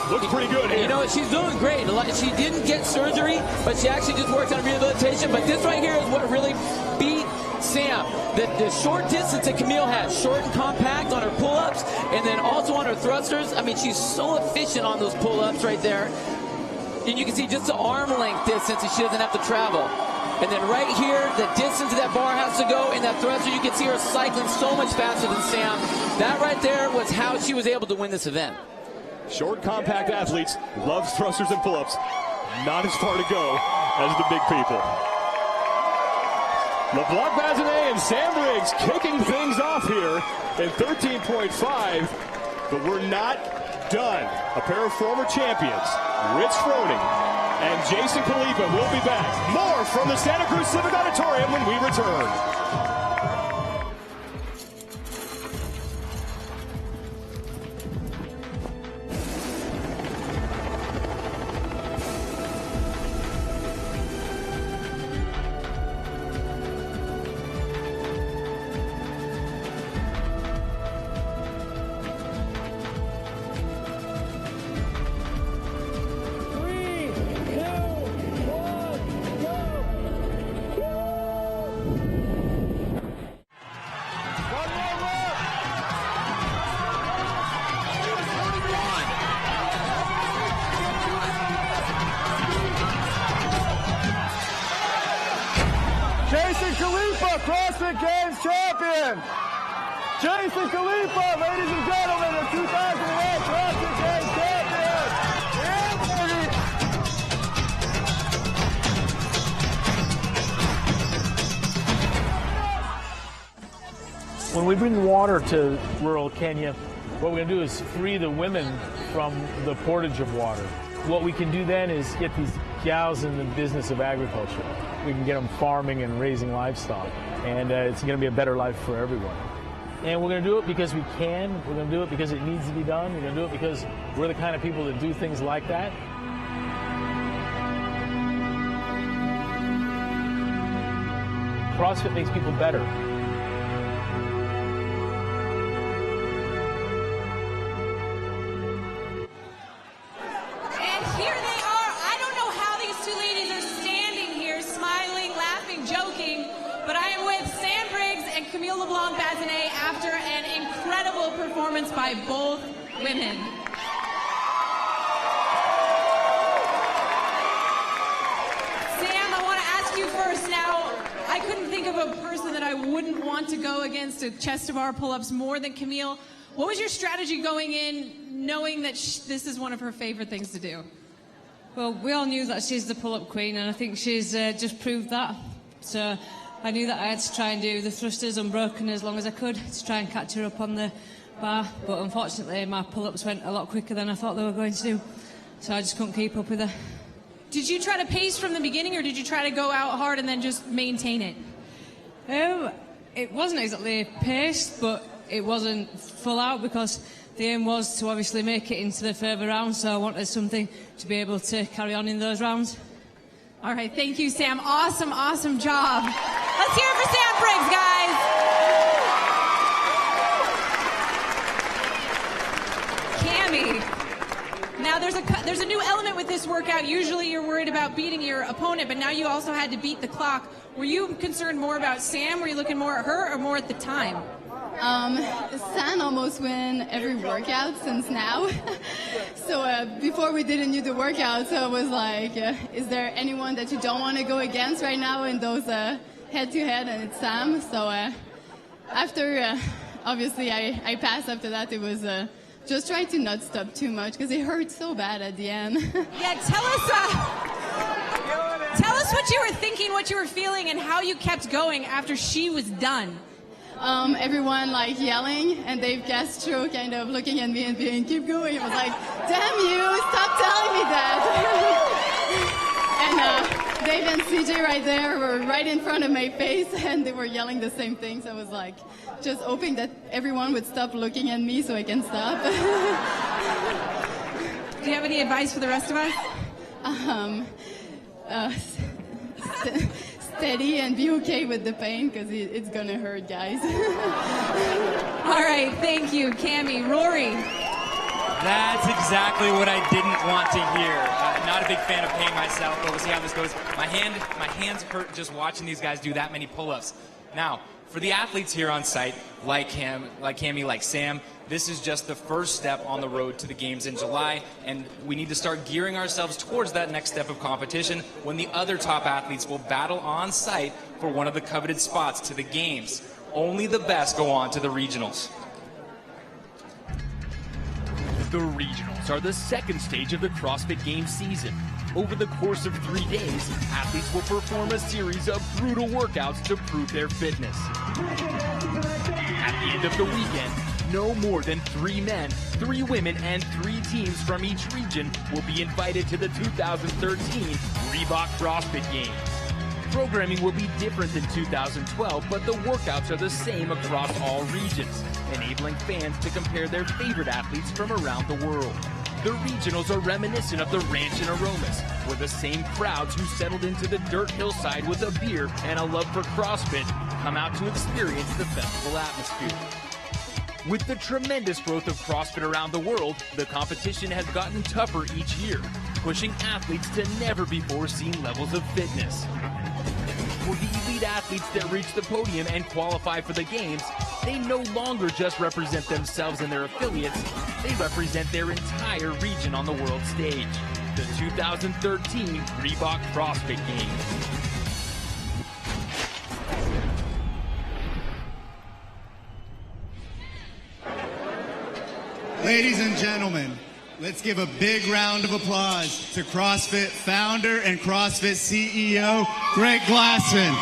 Looks pretty good here. You know, she's doing great. She didn't get surgery, but she actually just worked on rehabilitation. But this right here is what really beat Sam. The short distance that Camille has, short and compact on her pull-ups, and then also on her thrusters. I mean, she's so efficient on those pull-ups right there. And you can see just the arm length distance that she doesn't have to travel. And then right here, the distance that bar has to go in that thruster, you can see her cycling so much faster than Sam. That right there was how she was able to win this event. Short, compact athletes love thrusters and pull-ups. Not as far to go as the big people. Leblanc-Bazinet and Sam Briggs kicking things off here in 13.5, but we're not done. A pair of former champions, Rich Froning and Jason Khalipa, will be back. More from the Santa Cruz Civic Auditorium when we return. Jason Khalipa, CrossFit Games champion. Jason Khalipa, ladies and gentlemen, the 2008 CrossFit Games champion. When we bring water to rural Kenya, what we're going to do is free the women from the portage of water. What we can do then is get these gals in the business of agriculture. We can get them farming and raising livestock, and it's going to be a better life for everyone. And we're going to do it because we can. We're going to do it because it needs to be done. We're going to do it because we're the kind of people that do things like that. CrossFit makes people better. Camille Leblanc-Bazinet after an incredible performance by both women. Sam, I want to ask you first now. I couldn't think of a person that I wouldn't want to go against at chest-to-bar pull-ups more than Camille. What was your strategy going in, knowing that this is one of her favorite things to do? Well, we all knew that she's the pull-up queen, and I think she's just proved that. So I knew that I had to try and do the thrusters unbroken as long as I could to try and catch her up on the bar. But unfortunately, my pull-ups went a lot quicker than I thought they were going to do. So I just couldn't keep up with her. Did you try to pace from the beginning, or did you try to go out hard and then just maintain it? It wasn't exactly paced, but it wasn't full out because the aim was to obviously make it into the further rounds, so I wanted something to be able to carry on in those rounds. All right, thank you, Sam. Awesome, awesome job. Let's hear it for Sam Briggs, guys. Camille. Now, there's a new element with this workout. Usually you're worried about beating your opponent, but now you also had to beat the clock. Were you concerned more about Sam? Were you looking more at her or more at the time? Sam almost win every workout since now. So before we didn't do the workout, so I was like, is there anyone that you don't want to go against right now in those head-to-head, and it's Sam. So after, obviously, I passed after that. It was just try to not stop too much because it hurt so bad at the end. Yeah, tell us what you were thinking, what you were feeling, and how you kept going after she was done. Everyone like yelling, and Dave Castro kind of looking at me and being, keep going. I was like, damn you, stop telling me that. And Dave and CJ right there were right in front of my face, and they were yelling the same thing. So I was like, just hoping that everyone would stop looking at me so I can stop. Do you have any advice for the rest of us? Steady and be okay with the pain because it's gonna hurt, guys. All right, thank you, Camille. Rory. That's exactly what I didn't want to hear. Not a big fan of pain myself, but we'll see how this goes. My hands hurt just watching these guys do that many pull-ups. Now, for the athletes here on site, like Camille, like Sam, this is just the first step on the road to the games in July, and we need to start gearing ourselves towards that next step of competition when the other top athletes will battle on site for one of the coveted spots to the games. Only the best go on to the regionals. The regionals are the second stage of the CrossFit Games season. Over the course of 3 days, athletes will perform a series of brutal workouts to prove their fitness. At the end of the weekend, no more than 3 men, 3 women, and 3 teams from each region will be invited to the 2013 Reebok CrossFit Games. Programming will be different than 2012, but the workouts are the same across all regions, enabling fans to compare their favorite athletes from around the world. The regionals are reminiscent of the Ranch and Aromas, where the same crowds who settled into the dirt hillside with a beer and a love for CrossFit come out to experience the festival atmosphere. With the tremendous growth of CrossFit around the world, the competition has gotten tougher each year, pushing athletes to never-before-seen levels of fitness. For the elite athletes that reach the podium and qualify for the games, they no longer just represent themselves and their affiliates, they represent their entire region on the world stage. The 2013 Reebok CrossFit Games. Ladies and gentlemen, let's give a big round of applause to CrossFit founder and CrossFit CEO, Greg Glassman.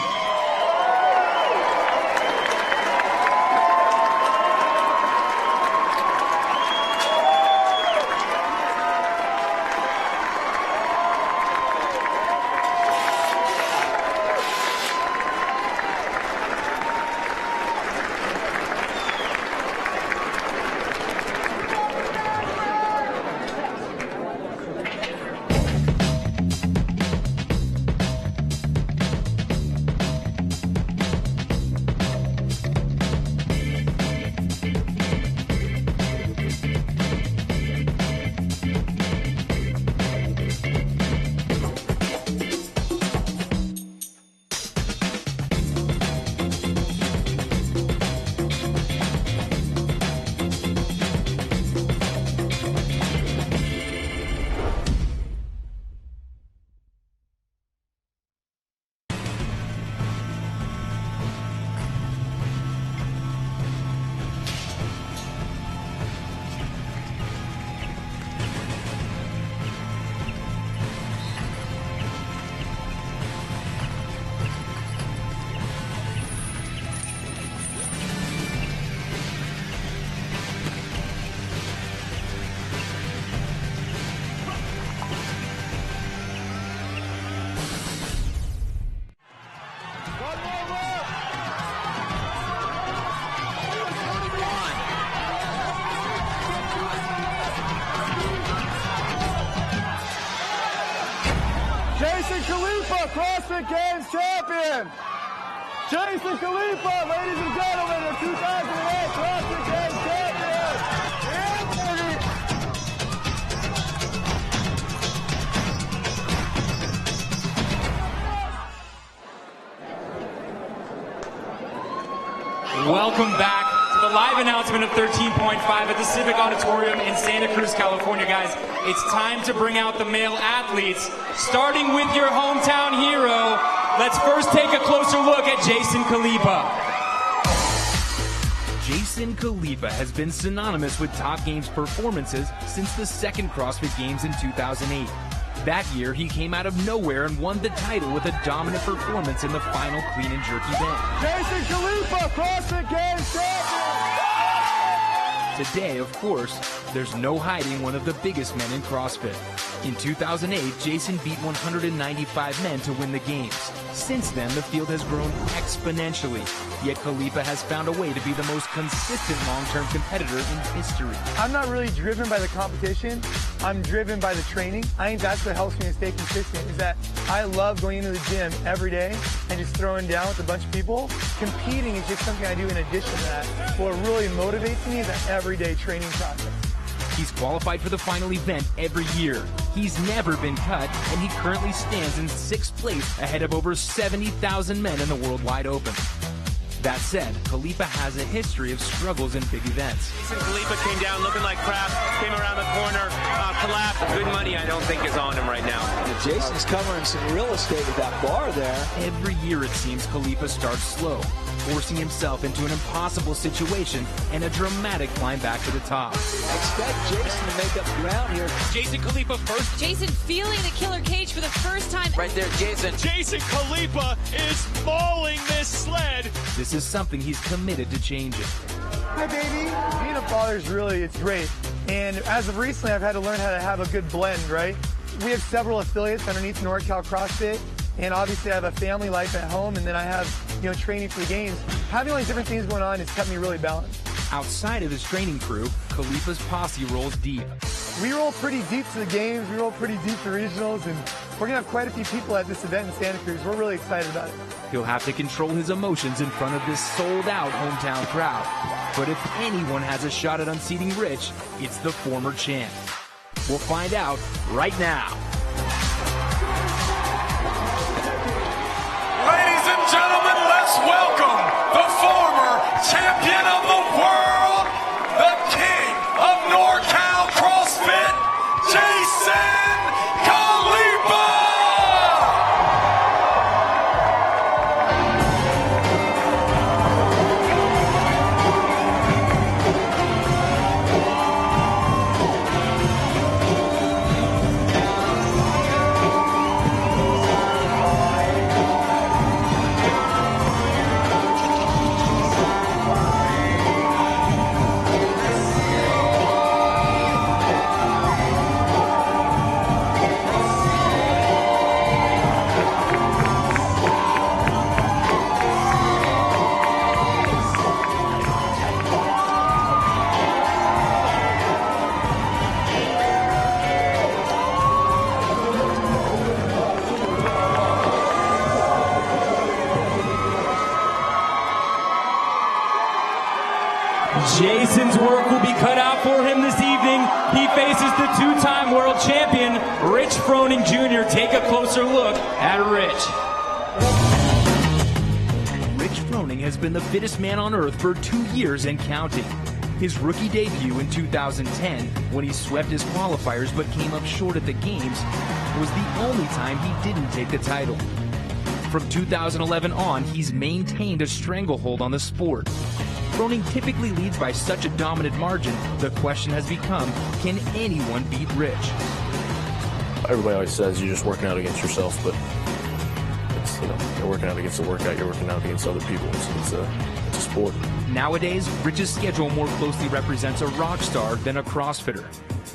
Jason Khalipa, CrossFit Games champion. Jason Khalipa, ladies and gentlemen, the 2008 CrossFit Games champion. Welcome back to the live announcement of 13.5 at the Civic Auditorium in Santa Cruz, California. Guys, it's time to bring out the male athletes, starting with your hometown hero. Let's first take a closer look at Jason Khalipa. Jason Khalipa has been synonymous with top games performances since the second CrossFit Games in 2008. That year, he came out of nowhere and won the title with a dominant performance in the final clean and jerky bend. Jason Khalipa, CrossFit Games champion! Today, of course, there's no hiding one of the biggest men in CrossFit. In 2008, Jason beat 195 men to win the games. Since then, the field has grown exponentially. Yet Khalipa has found a way to be the most consistent long-term competitor in history. I'm not really driven by the competition. I'm driven by the training. I think that's what helps me to stay consistent, is that I love going into the gym every day and just throwing down with a bunch of people. Competing is just something I do in addition to that. What really motivates me is that everyday training process. He's qualified for the final event every year. He's never been cut, and he currently stands in 6th place ahead of over 70,000 men in the World Wide Open. That said, Khalipa has a history of struggles in big events. Jason Khalipa came down looking like crap, came around the corner, collapsed. Good money, I don't think, is on him right now. Jason's covering some real estate with that bar there. Every year, it seems, Khalipa starts slow, forcing himself into an impossible situation and a dramatic climb back to the top. Expect Jason to make up ground here. Jason Khalipa first. Jason feeling the killer cage for the first time. Right there, Jason. Jason Khalipa is mauling this sled. This is something he's committed to changing. Hi, baby. Being a father is it's great. And as of recently, I've had to learn how to have a good blend, right? We have several affiliates underneath NorCal CrossFit. And obviously I have a family life at home, and then I have, training for the games. Having all these different things going on has kept me really balanced. Outside of his training crew, Khalipa's posse rolls deep. We roll pretty deep to the games, we roll pretty deep to regionals, and we're gonna have quite a few people at this event in Santa Cruz. We're really excited about it. He'll have to control his emotions in front of this sold-out hometown crowd. But if anyone has a shot at unseating Rich, it's the former champ. We'll find out right now. Ladies and gentlemen, let's welcome the former champion of the world, the king of NorCal CrossFit, Jason Khalipa! Jason's work will be cut out for him this evening. He faces the two-time world champion, Rich Froning Jr. Take a closer look at Rich. Rich Froning has been the fittest man on earth for 2 years and counting. His rookie debut in 2010, when he swept his qualifiers but came up short at the games, was the only time he didn't take the title. From 2011 on, he's maintained a stranglehold on the sport. Froning typically leads by such a dominant margin, the question has become, can anyone beat Rich? Everybody always says you're just working out against yourself, but it's, you're working out against the workout, you're working out against other people. It's a sport. Nowadays, Rich's schedule more closely represents a rock star than a CrossFitter.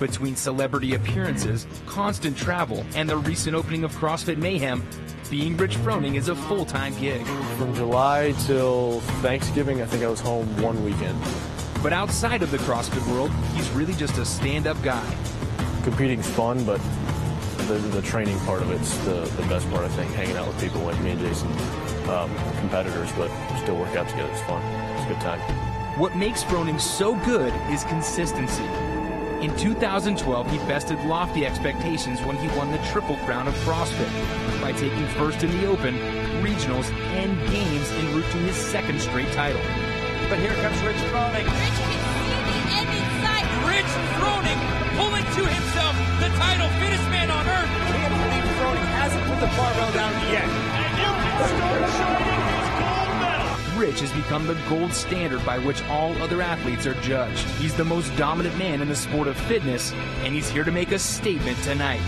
Between celebrity appearances, constant travel, and the recent opening of CrossFit Mayhem, being Rich Froning is a full-time gig. From July till Thanksgiving, I think I was home one weekend. But outside of the CrossFit world, he's really just a stand-up guy. Competing's fun, but the training part of it's the best part, I think, hanging out with people like me and Jason, competitors, but still work out together. It's fun. It's a good time. What makes Froning so good is consistency. In 2012, he bested lofty expectations when he won the Triple Crown of CrossFit by taking first in the Open, Regionals, and Games en route to his second straight title. But here comes Rich Froning. Rich can see the end in sight. Rich Froning pulling to himself the title, fittest man on earth. Can't believe Froning hasn't put the barbell down yet. And you can start shining his gold medal. Rich has become the gold standard by which all other athletes are judged. He's the most dominant man in the sport of fitness, and he's here to make a statement tonight.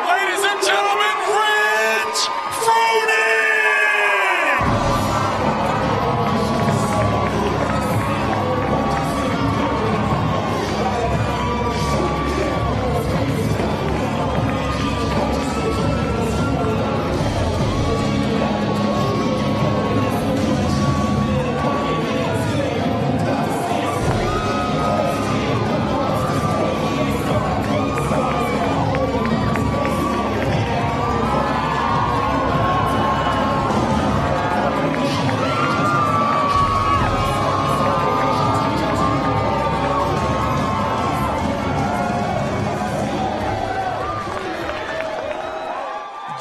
Ladies and gentlemen, Rich Froning!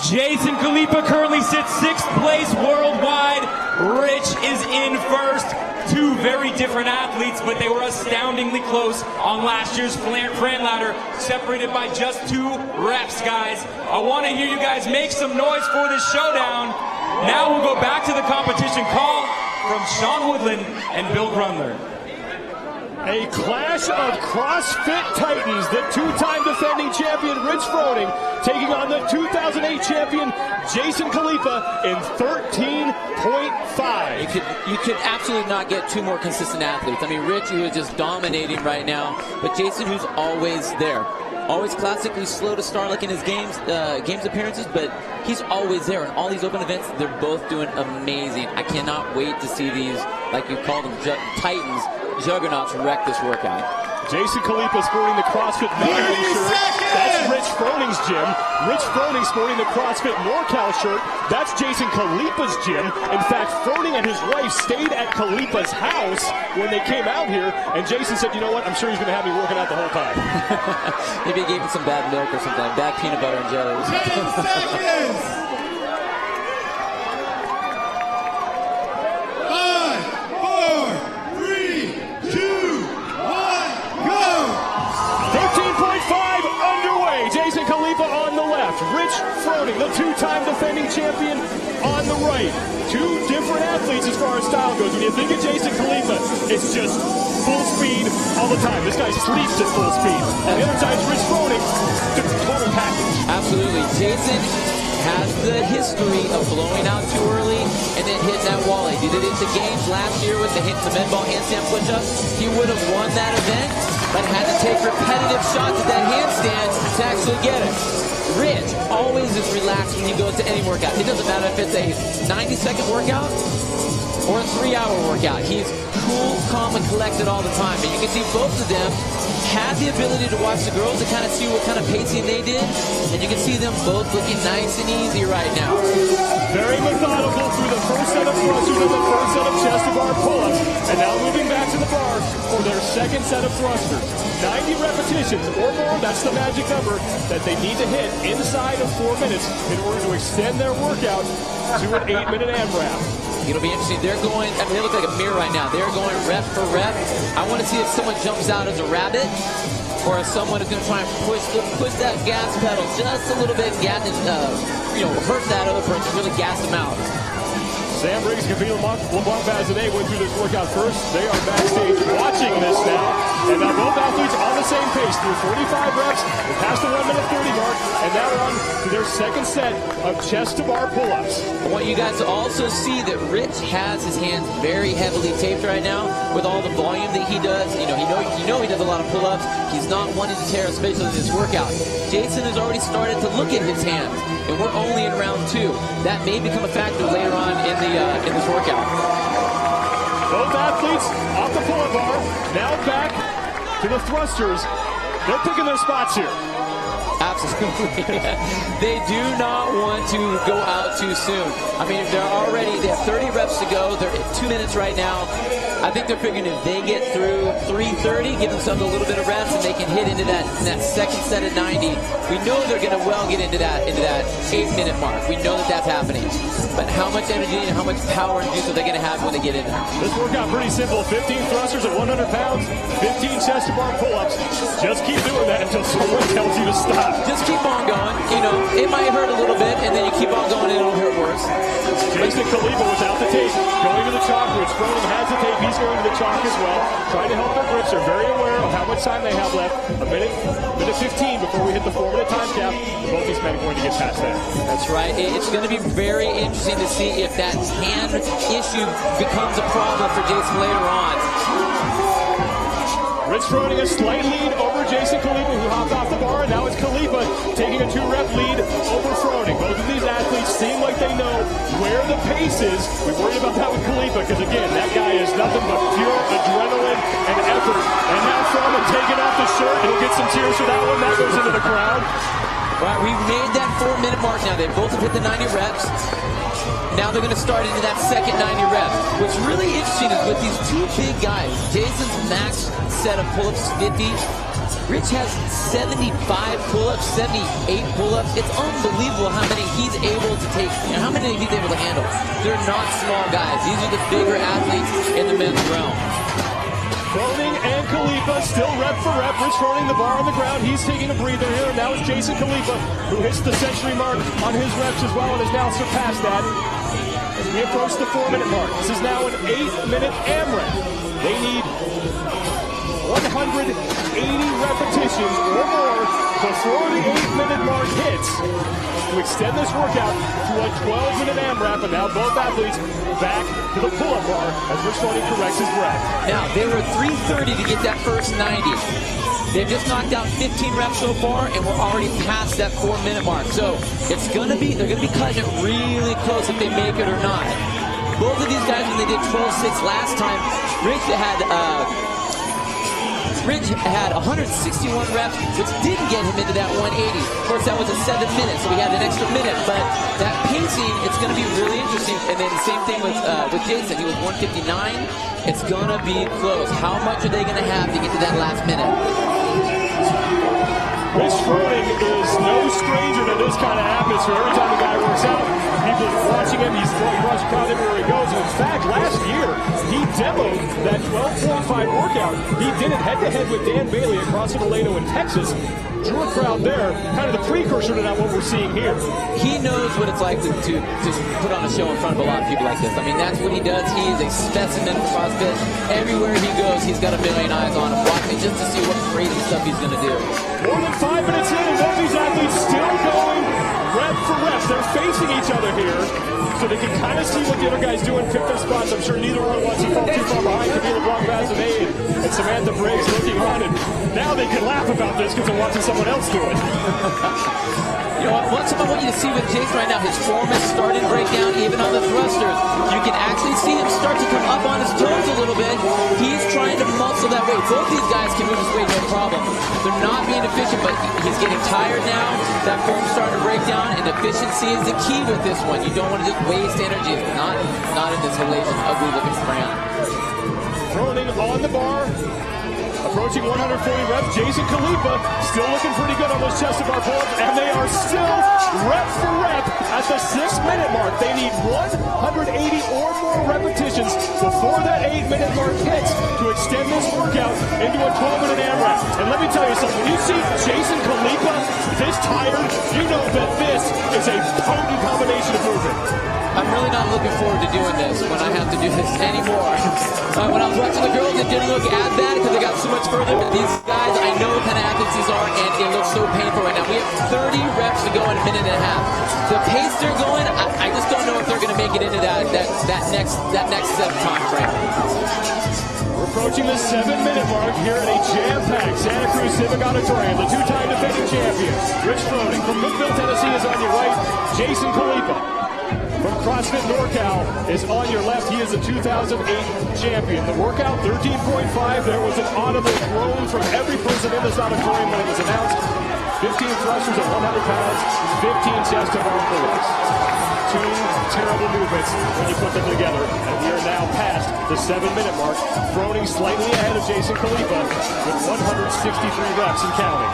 Jason Khalipa currently sits 6th place worldwide. Rich is in first. Two very different athletes, but they were astoundingly close on last year's Fran ladder, separated by just 2 reps, guys. I want to hear you guys make some noise for this showdown. Now we'll go back to the competition call from Sean Woodland and Bill Grundler. A clash of CrossFit Titans, the 2-time defending champion Rich Froning taking on the 2008 champion Jason Khalipa in 13.5. You could absolutely not get 2 more consistent athletes. I mean, Rich, who is just dominating right now, but Jason, who's always there. Always classically slow to start, like in his games appearances, but he's always there. In all these open events, they're both doing amazing. I cannot wait to see these, like you call them, Titans, juggernauts wreck this workout. Jason Khalipa sporting the CrossFit Mountain shirt. That's Rich Froning's gym. Rich Froning sporting the CrossFit NorCal shirt. That's Jason Khalipa's gym. In fact, Froning and his wife stayed at Khalipa's house when they came out here, and Jason said, you know what, I'm sure he's going to have me working out the whole time. Maybe he gave him some bad milk or something, bad peanut butter and jelly. 10 seconds! 13.5 underway. Jason Khalipa on the left. Rich Froning, the 2-time defending champion, on the right. 2 different athletes as far as style goes. When you think of Jason Khalipa, it's just full speed all the time. This guy sleeps at full speed. On the other side is Rich Froning, the total package. Absolutely. Jason has the history of blowing out too early and then hitting that wall. He did it at the games last year with the med ball handstand push-up. He would have won that event, but had to take repetitive shots at that handstand to actually get it. Rich always is relaxed when he goes to any workout. It doesn't matter if it's a 90-second workout or a 3-hour workout. He's cool, calm, and collected all the time. And you can see both of them had the ability to watch the girls to kind of see what kind of pacing they did. And you can see them both looking nice and easy right now. Very methodical through the first set of thrusters and the first set of chest to bar pull-ups. And now moving back to the bar for their second set of thrusters. 90 repetitions or more, that's the magic number that they need to hit inside of 4 minutes in order to extend their workout to an 8-minute AMRAP. It'll be interesting. They're going, I mean, they look like a mirror right now. They're going rep for rep. I want to see if someone jumps out as a rabbit or if someone is going to try and push that gas pedal just a little bit, hurt that other person, really gas them out. Sam Briggs and Camille Leblanc-Bazinet went through this workout first. They are backstage watching this now. And now both athletes on the same pace through 45 reps. They passed the 1 minute 30 mark. And now we're on to their second set of chest to bar pull-ups. I want you guys to also see that Rich has his hands very heavily taped right now with all the volume that he does. You know he does a lot of pull-ups. He's not wanting to tear, especially in this workout. Jason has already started to look at his hands, and we're only in round 2. That may become a factor later on in this workout. Both athletes off the pull-up bar. Now back to the thrusters. They're picking their spots here. Absolutely. They do not want to go out too soon. I mean, they have 30 reps to go. They're at 2 minutes right now. I think they're figuring if they get through 3:30, give themselves a little bit of rest, and they can hit into that second set at 90. We know they're going to get into that 8-minute mark. We know that that's happening. But how much energy and how much power and juice are they going to have when they get in there? This workout pretty simple. 15 thrusters at 100 pounds, 15 chest to bar pull-ups. Just keep doing that until someone tells you to stop. Just keep on going. You know, it might hurt a little bit, and then you keep on going, and it'll hurt worse. Jason Khalipa without the tape, going to the chalk, which Froning has the tape. He's going to the chalk as well, trying to help their grips. They're very aware of how much time they have left. A minute 15 before we hit the 4-minute time cap. Both these men are going to get past that. That's right. It's going to be very interesting to see if that hand issue becomes a problem for Jason later on. Rich Froning a slight lead over Jason Khalipa, who hopped off the bar, and now it's Khalipa taking a 2-rep lead over Froning. Both of these athletes seem like they know where the pace is. We worried about that with Khalipa, because again, that guy is nothing but pure adrenaline and effort. And now Froning taking off the shirt. He'll get some cheers for that one. That goes into the crowd. Right, we've made that 4-minute mark now. They both have hit the 90 reps. Now they're going to start into that second 90 reps. What's really interesting is with these two big guys, Jason's max set of pull-ups is 50. Rich has 75 pull-ups, 78 pull-ups. It's unbelievable how many he's able to take, how many he's able to handle. They're not small guys. These are the bigger athletes in the men's realm. Froning and Khalipa still rep for rep. Rich Froning the bar on the ground. He's taking a breather here. And now it's Jason Khalipa, who hits the century mark on his reps as well and has now surpassed that. As we approach the 4-minute mark, this is now an 8-minute AMRAP. They need 180 repetitions or more before the 8-minute mark hits to extend this workout to a 12-minute AMRAP. And now both athletes back to the pull-up bar as Rich Froning corrects his breath. Now, they were 3:30 to get that first 90. They've just knocked out 15 reps so far, and we're already past that 4-minute mark. So they're going to be cutting it really close if they make it or not. Both of these guys, when they did 12.6 last time, Briggs had 161 reps, which didn't get him into that 180. Of course, that was a 7 minutes, so we had an extra minute. But that pacing, it's going to be really interesting. And then the same thing with Jason. He was 159. It's going to be close. How much are they going to have to get to that last minute? Rich Froning is no stranger to this kind of atmosphere. Every time the guy works out, people are watching him. He's throwing across the crowd everywhere he goes. In fact, last year, he demoed that 12.5 workout. He did it head-to-head with Dan Bailey at CrossFit Orlando in Texas. Drew a crowd there, kind of the precursor to what we're seeing here. He knows what it's like to put on a show in front of a lot of people like this. I mean, that's what he does. He is a specimen for CrossFit. Everywhere he goes, he's got a million eyes on him, watching just to see what crazy stuff he's going to do. More than 5 minutes in, and both these athletes still going rep for rep. They're facing each other here, so they can kind of see what the other guy's doing, pick their spots. I'm sure neither one wants to fall too far behind. Camille, Leblanc-Bazinet and Samantha Briggs looking on, and now they can laugh about this because they're watching someone else do it. You know what? I want you to see with Jason right now, his form is starting to break down even on the thrusters. You can actually see him start to come up on his toes a little bit. He's trying to muscle that weight. Both these guys can move his weight, no problem. They're not being efficient, but he's getting tired now. That form's starting to break down, and efficiency is the key with this one. You don't want to just waste energy. It's not in this hellacious, ugly-looking brand. Froning on the bar. Approaching 140 reps, Jason Khalipa still looking pretty good on those chest to bar pull-ups, and they are still rep for rep at the 6-minute mark. They need 180 or more repetitions before that 8-minute mark hits to extend this workout into a 12-minute AMRAP. And let me tell you something, when you see Jason Khalipa this tired, you know that this is a potent combination of movement. I'm really not looking forward to doing this when I have to do this anymore. When I was watching the girls, it didn't look as bad because they got so much further. But these guys, I know what kind of athletes these are, and it looks so painful right now. We have 30 reps to go in a minute and a half. The pace they're going, I just don't know if they're going to make it into that next time frame. We're approaching the 7-minute mark here at a jam-packed Santa Cruz Civic Auditorium. The two-time defending champion, Rich Froning from Cookeville, Tennessee, is on your right. Jason Khalipa from CrossFit NorCal is on your left. He is a 2008 champion. The workout, 13.5. There was an audible groan from every person in this auditorium when it was announced. 15 thrusters at 100 pounds, 15 chest to bar pull-ups. Two terrible movements when you put them together. And we are now past the 7-minute mark. Froning slightly ahead of Jason Khalipa with 163 reps and counting.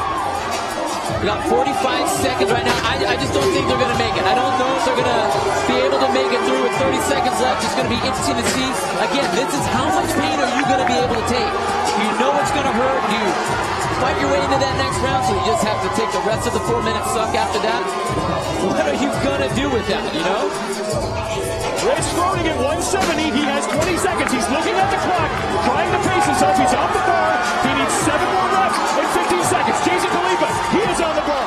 We got 45 seconds right now. I just don't think they're going to make it. I don't know if they're going to be able to make it through with 30 seconds left. It's going to be interesting to see. Again, this is how much pain are you going to be able to take? You know it's going to hurt. You fight your way into that next round, so you just have to take the rest of the 4-minute suck after that. What are you going to do with that, you know? Briggs Froning at 170. He has 20 seconds. He's looking at the clock, trying to pace himself. He's off the bar. He needs 7 more reps in 15 seconds. Jason Khalipa, he is on the bar.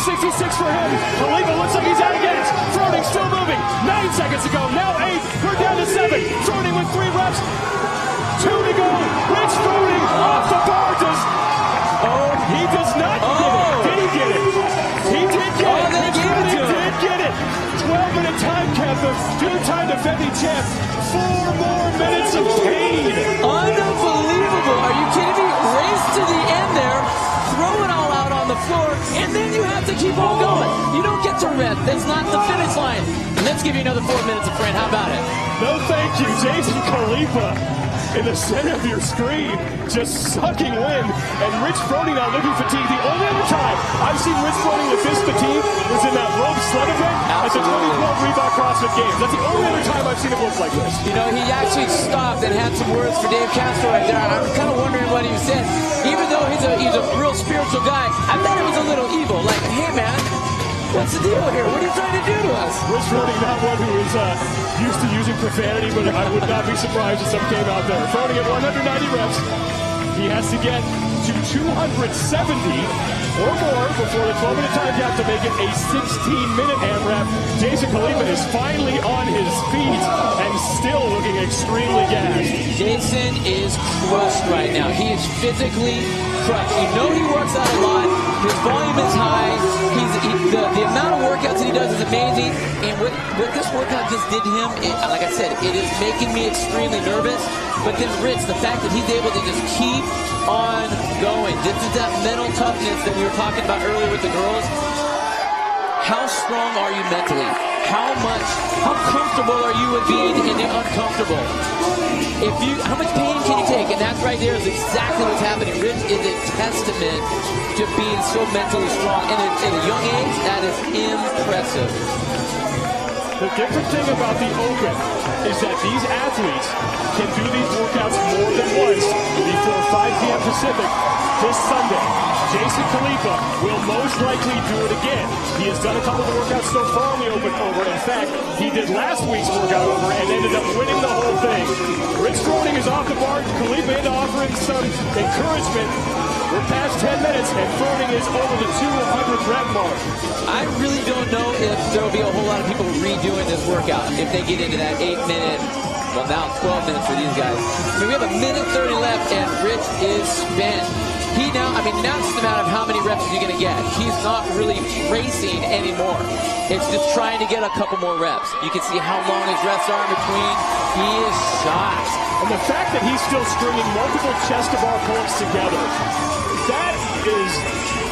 166 for him. Khalipa looks like he's out of gas. Froning still moving. 9 seconds to go. Now 8. We're down to 7. Froning with 3 reps. 2 to go. Briggs Froning off the bar. He does not get it. Did he get it? He did get it. Briggs Froning did get it. 12-minute time cap. The two-time defending champ. 4 more minutes of pain. Unbelievable. Are you kidding me? Race to the end there. Throw it all out on the floor, and then you have to keep on going. You don't get to rest. That's not the finish line. Let's give you another 4 minutes of Fran. How about it? No, thank you. Jason Khalipa in the center of your screen, just sucking wind. And Rich Froning now looking fatigued. The only other time I've seen Rich Froning with this fatigue was in that rope sled event at the 2012 Reebok CrossFit Games. That's the only other time I've seen him look like this. You know, he actually stopped and had some words for Dave Castro right there. I'm kind of wondering what he said. Even though he's a real spiritual guy, I thought it was a little evil. Like, hey, man, what's the deal here? What are you trying to do to us? Rich Froning, not one who is used to using profanity, but I would not be surprised if some came out there. Froning at 190 reps. He has to get to 270 or more before the 12-minute time cap to make it a 16-minute AMRAP. Jason Khalipa is finally on his feet and still looking extremely gassed. Jason is crushed right now. He is physically crushed. You know he works out a lot. His volume is high. The amount of workouts that he does is amazing. And what this workout just did to him, like I said, it is making me extremely nervous. But then Rich, the fact that he's able to just keep on going. This is that mental toughness that we were talking about earlier with the girls. How strong are you mentally? How comfortable are you with being in the uncomfortable? How much pain can you take? And that right there is exactly what's happening. Rich is a testament to being so mentally strong. And at a young age, that is impressive. The different thing about the Open is that these athletes can do these workouts more than once before 5 p.m. Pacific this Sunday. Jason Khalipa will most likely do it again. He has done a couple of workouts so far on the Open over. In fact, he did last week's workout over and ended up winning the whole thing. Rich Froning is off the bar. Khalipa offering some encouragement. We're past 10 minutes, and Froning is over the 200 rep mark. I really don't know if there will be a whole lot of people redoing this workout if they get into that 8-minute, well, now 12 minutes for these guys. I mean, we have a minute 30 left, and Rich is spent. Now it's the matter of how many reps is he going to get. He's not really racing anymore. It's just trying to get a couple more reps. You can see how long his reps are in between. He is shot. And the fact that he's still stringing multiple chest-to-bar pull-ups together, that is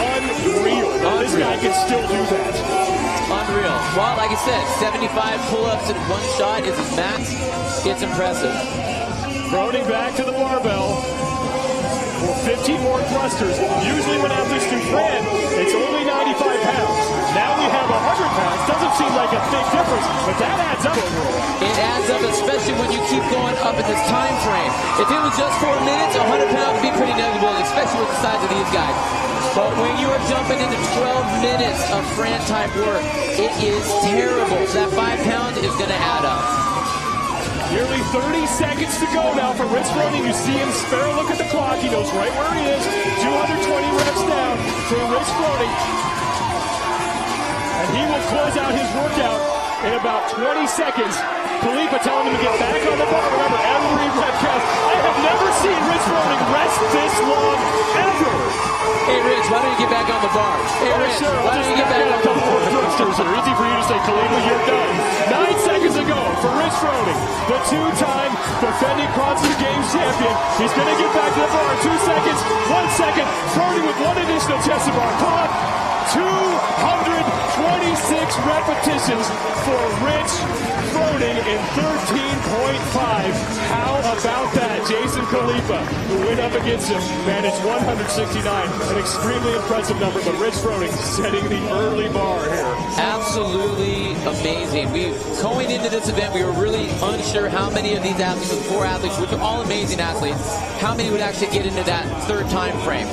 unreal. This guy can still do that. Unreal. Well, like I said, 75 pull-ups in one shot is his max. It's impressive. Froning back to the barbell. For 15 more thrusters. Usually when athletes do Fran, it's only 95 pounds. Now we have 100 pounds. Doesn't seem like a big difference, but that adds up overall. It adds up, especially when you keep going up in this time frame. If it was just 4 minutes, 100 pounds would be pretty negligible, especially with the size of these guys. But when you are jumping into 12 minutes of Fran-type work, it is terrible. So that 5 pounds is going to add up. Nearly 30 seconds to go now for Rich Froning. You see him spare a look at the clock. He knows right where he is. 220 reps down for Rich Froning. And he will close out his workout in about 20 seconds. Khalipa telling him to get back on the bar. Remember, every rep counts. I have never seen Rich Froning rest this long, ever. Hey, Rich, why don't you get back on the bar? Hey, Rich, why don't you get back on the bar? Thrusters are easy for you to say, Khalipa, you're done. 9 seconds ago for Rich Froning, the two-time defending CrossFit Games champion. He's going to get back to the bar. 2 seconds, 1 second. Froning with one additional chest to bar. Come on. 226 repetitions for Rich Froning in 13.5. How about that? Jason Khalipa, who went up against him, managed 169. An extremely impressive number, but Rich Froning setting the early bar here. Absolutely amazing. Going into this event, we were really unsure how many of these athletes, the 4 athletes, which are all amazing athletes, how many would actually get into that third time frame.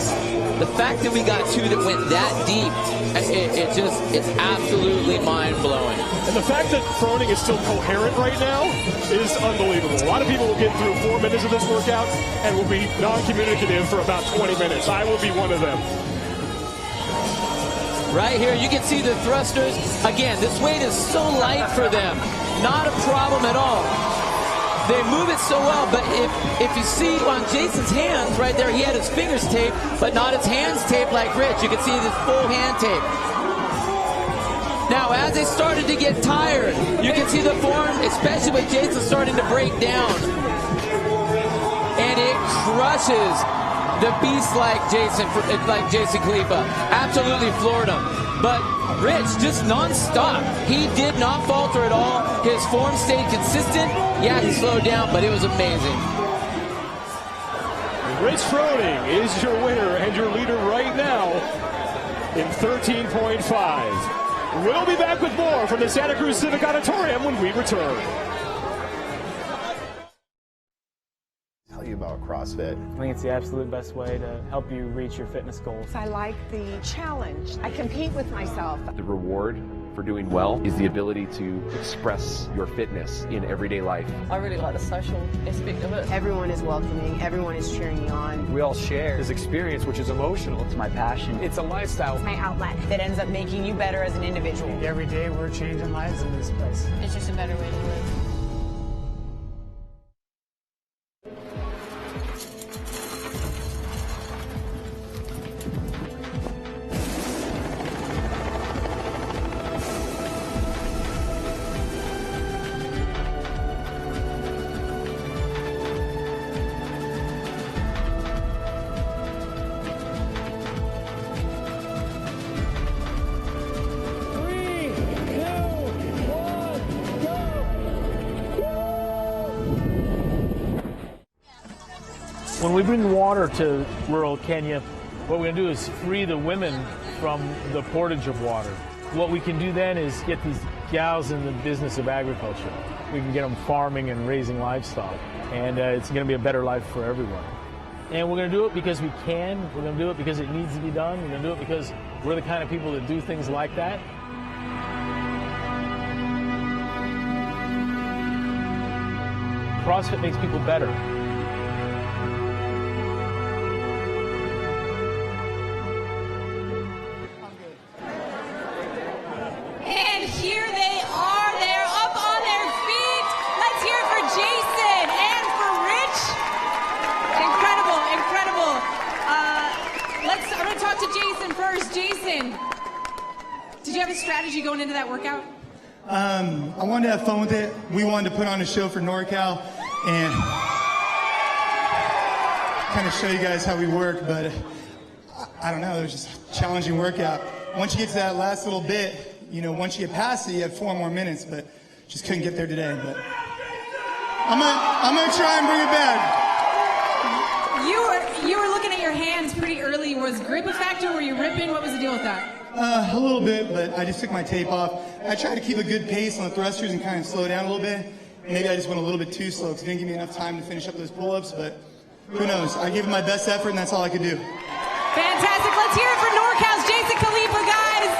The fact that we got 2 that went that deep, it's absolutely mind-blowing. And the fact that Froning is still coherent right now is unbelievable. A lot of people will get through 4 minutes of this workout and will be non-communicative for about 20 minutes. I will be one of them. Right here, you can see the thrusters. Again, this weight is so light for them. Not a problem at all. They move it so well, but if you see on Jason's hands right there, he had his fingers taped, but not his hands taped like Rich. You can see this full hand tape. Now, as they started to get tired, you can see the form, especially with Jason starting to break down. And it crushes the beast like Jason Khalipa. Absolutely floored him. But Rich, just non-stop. He did not falter at all. His form stayed consistent. Yeah, he slowed down, but it was amazing. Rich Froning is your winner and your leader right now in 13.5. We'll be back with more from the Santa Cruz Civic Auditorium when we return. Tell you about CrossFit. I think it's the absolute best way to help you reach your fitness goals. I like the challenge. I compete with myself. The reward for doing well is the ability to express your fitness in everyday life. I really like the social aspect of it. Everyone is welcoming. Everyone is cheering me on. We all share this experience, which is emotional. It's my passion. It's a lifestyle. It's my outlet that ends up making you better as an individual. Every day we're changing lives in this place. It's just a better way to live. When we bring water to rural Kenya, what we're going to do is free the women from the portage of water. What we can do then is get these gals in the business of agriculture. We can get them farming and raising livestock, and it's going to be a better life for everyone. And we're going to do it because we can. We're going to do it because it needs to be done. We're going to do it because we're the kind of people that do things like that. CrossFit makes people better. And here they are. They're up on their feet. Let's hear it for Jason and for Rich. Incredible, incredible. I'm going to talk to Jason first. Jason, did you have a strategy going into that workout? I wanted to have fun with it. We wanted to put on a show for NorCal and kind of show you guys how we work, but I don't know, it was just a challenging workout. Once you get to that last little bit, you know, once you get past it, you have 4 more minutes, but just couldn't get there today. But I'm gonna try and bring it back. You were looking at your hands pretty early. Was grip a factor? Were you ripping? What was the deal with that? A little bit, but I just took my tape off. I tried to keep a good pace on the thrusters and kind of slow down a little bit. Maybe I just went a little bit too slow because it didn't give me enough time to finish up those pull-ups, but who knows? I gave it my best effort, and that's all I could do. Fantastic. Let's hear it for NorCal's Jason Khalipa, guys.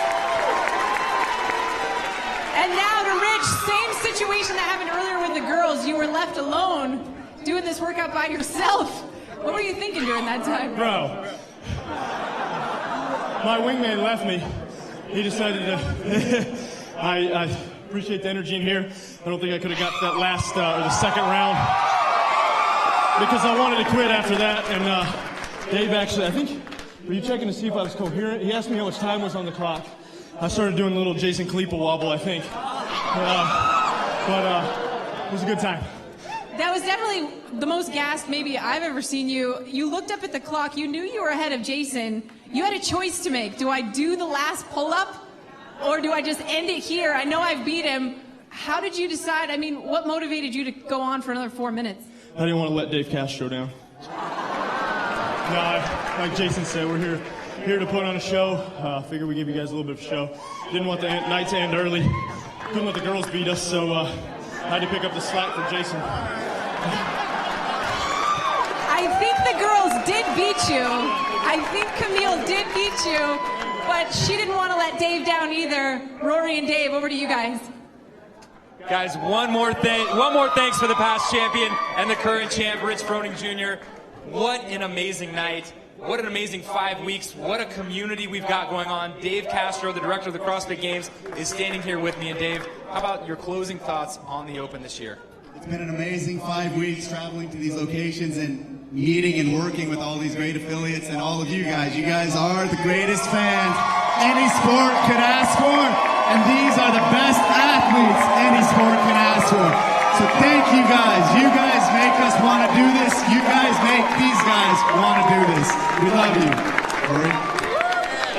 And now to Rich, same situation that happened earlier with the girls. You were left alone doing this workout by yourself. What were you thinking during that time? Bro, my wingman left me. He decided to... I appreciate the energy in here. I don't think I could have got that last or the second round because I wanted to quit after that. And Dave actually, I think, were you checking to see if I was coherent? He asked me how much time was on the clock. I started doing a little Jason Khalipa wobble, I think. But it was a good time. That was definitely the most gassed maybe I've ever seen you. You looked up at the clock. You knew you were ahead of Jason. You had a choice to make. Do I do the last pull-up or do I just end it here? I know I've beat him. How did you decide? I mean, what motivated you to go on for another 4 minutes? I didn't want to let Dave Castro down. No, like Jason said, we're here to put on a show. Figure we give you guys a little bit of a show. Didn't want the night to end early. Couldn't let the girls beat us, so I had to pick up the slack for Jason. I think the girls did beat you. I think Camille did beat you, but she didn't want to let Dave down either. Rory and Dave, over to you guys. Guys, one more thanks for the past champion and the current champ, Rich Froning Jr. What an amazing night. What an amazing 5 weeks. What a community we've got going on. Dave Castro, the director of the CrossFit Games, is standing here with me. And Dave, how about your closing thoughts on the Open this year? It's been an amazing 5 weeks traveling to these locations and meeting and working with all these great affiliates and all of you guys. You guys are the greatest fans any sport could ask for, and these are the best athletes any sport can ask for. So thank you guys. You guys make us want to do this. You guys make these guys want to do this. We love you. Rory?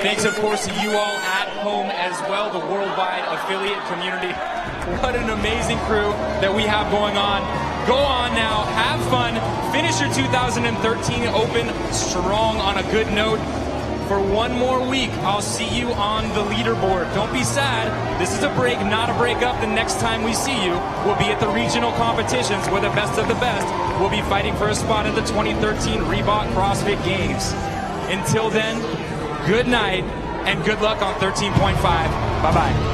Thanks, of course, to you all at home as well, the worldwide affiliate community. What an amazing crew that we have going on. Go on now, have fun, finish your 2013 Open strong on a good note. For one more week, I'll see you on the leaderboard. Don't be sad. This is a break, not a breakup. The next time we see you, we'll be at the regional competitions where the best of the best will be fighting for a spot at the 2013 Reebok CrossFit Games. Until then, good night and good luck on 13.5. Bye-bye.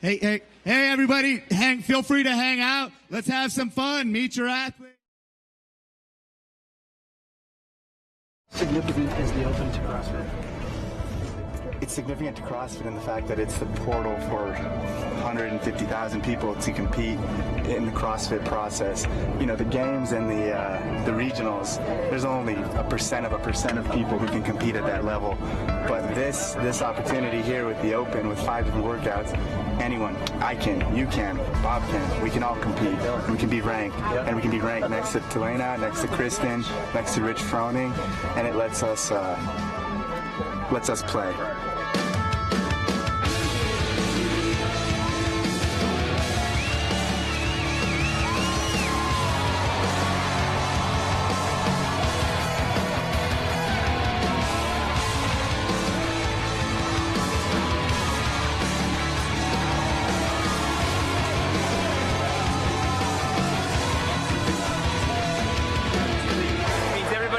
Hey, everybody, feel free to hang out. Let's have some fun. Meet your athlete. Significant is the Open to CrossFit? It's significant to CrossFit in the fact that it's the portal for 150,000 people to compete in the CrossFit process. You know, the games and the regionals, there's only a percent of people who can compete at that level. But this opportunity here with the Open, with 5 different workouts, anyone, I can, you can, Bob can, we can all compete. We can be ranked, and we can be ranked next to Telena, next to Kristen, next to Rich Froning, and it lets us play.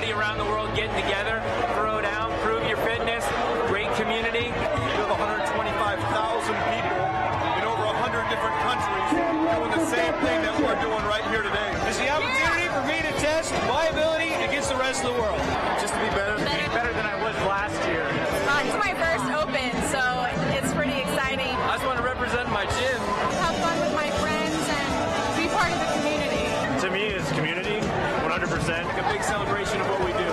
Around the world getting together, throw down, prove your fitness, great community. We have 125,000 people in over 100 different countries doing the same thing that we're doing right here today. It's the opportunity for me to test my ability against the rest of the world. Just to be better than I was last year. It's my first Open, so it's pretty exciting. I just want to represent my gym. Have fun with my friends and be part of the community. To me, it's community, 100%. Like a big celebration of what we do.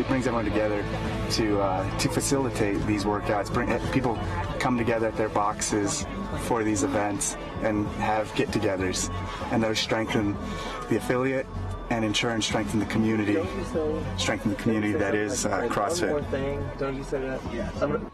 it brings everyone together to facilitate these workouts. People come together at their boxes for these events and have get-togethers, and those strengthen the affiliate and in turn strengthen the community that is CrossFit. Don't you say that?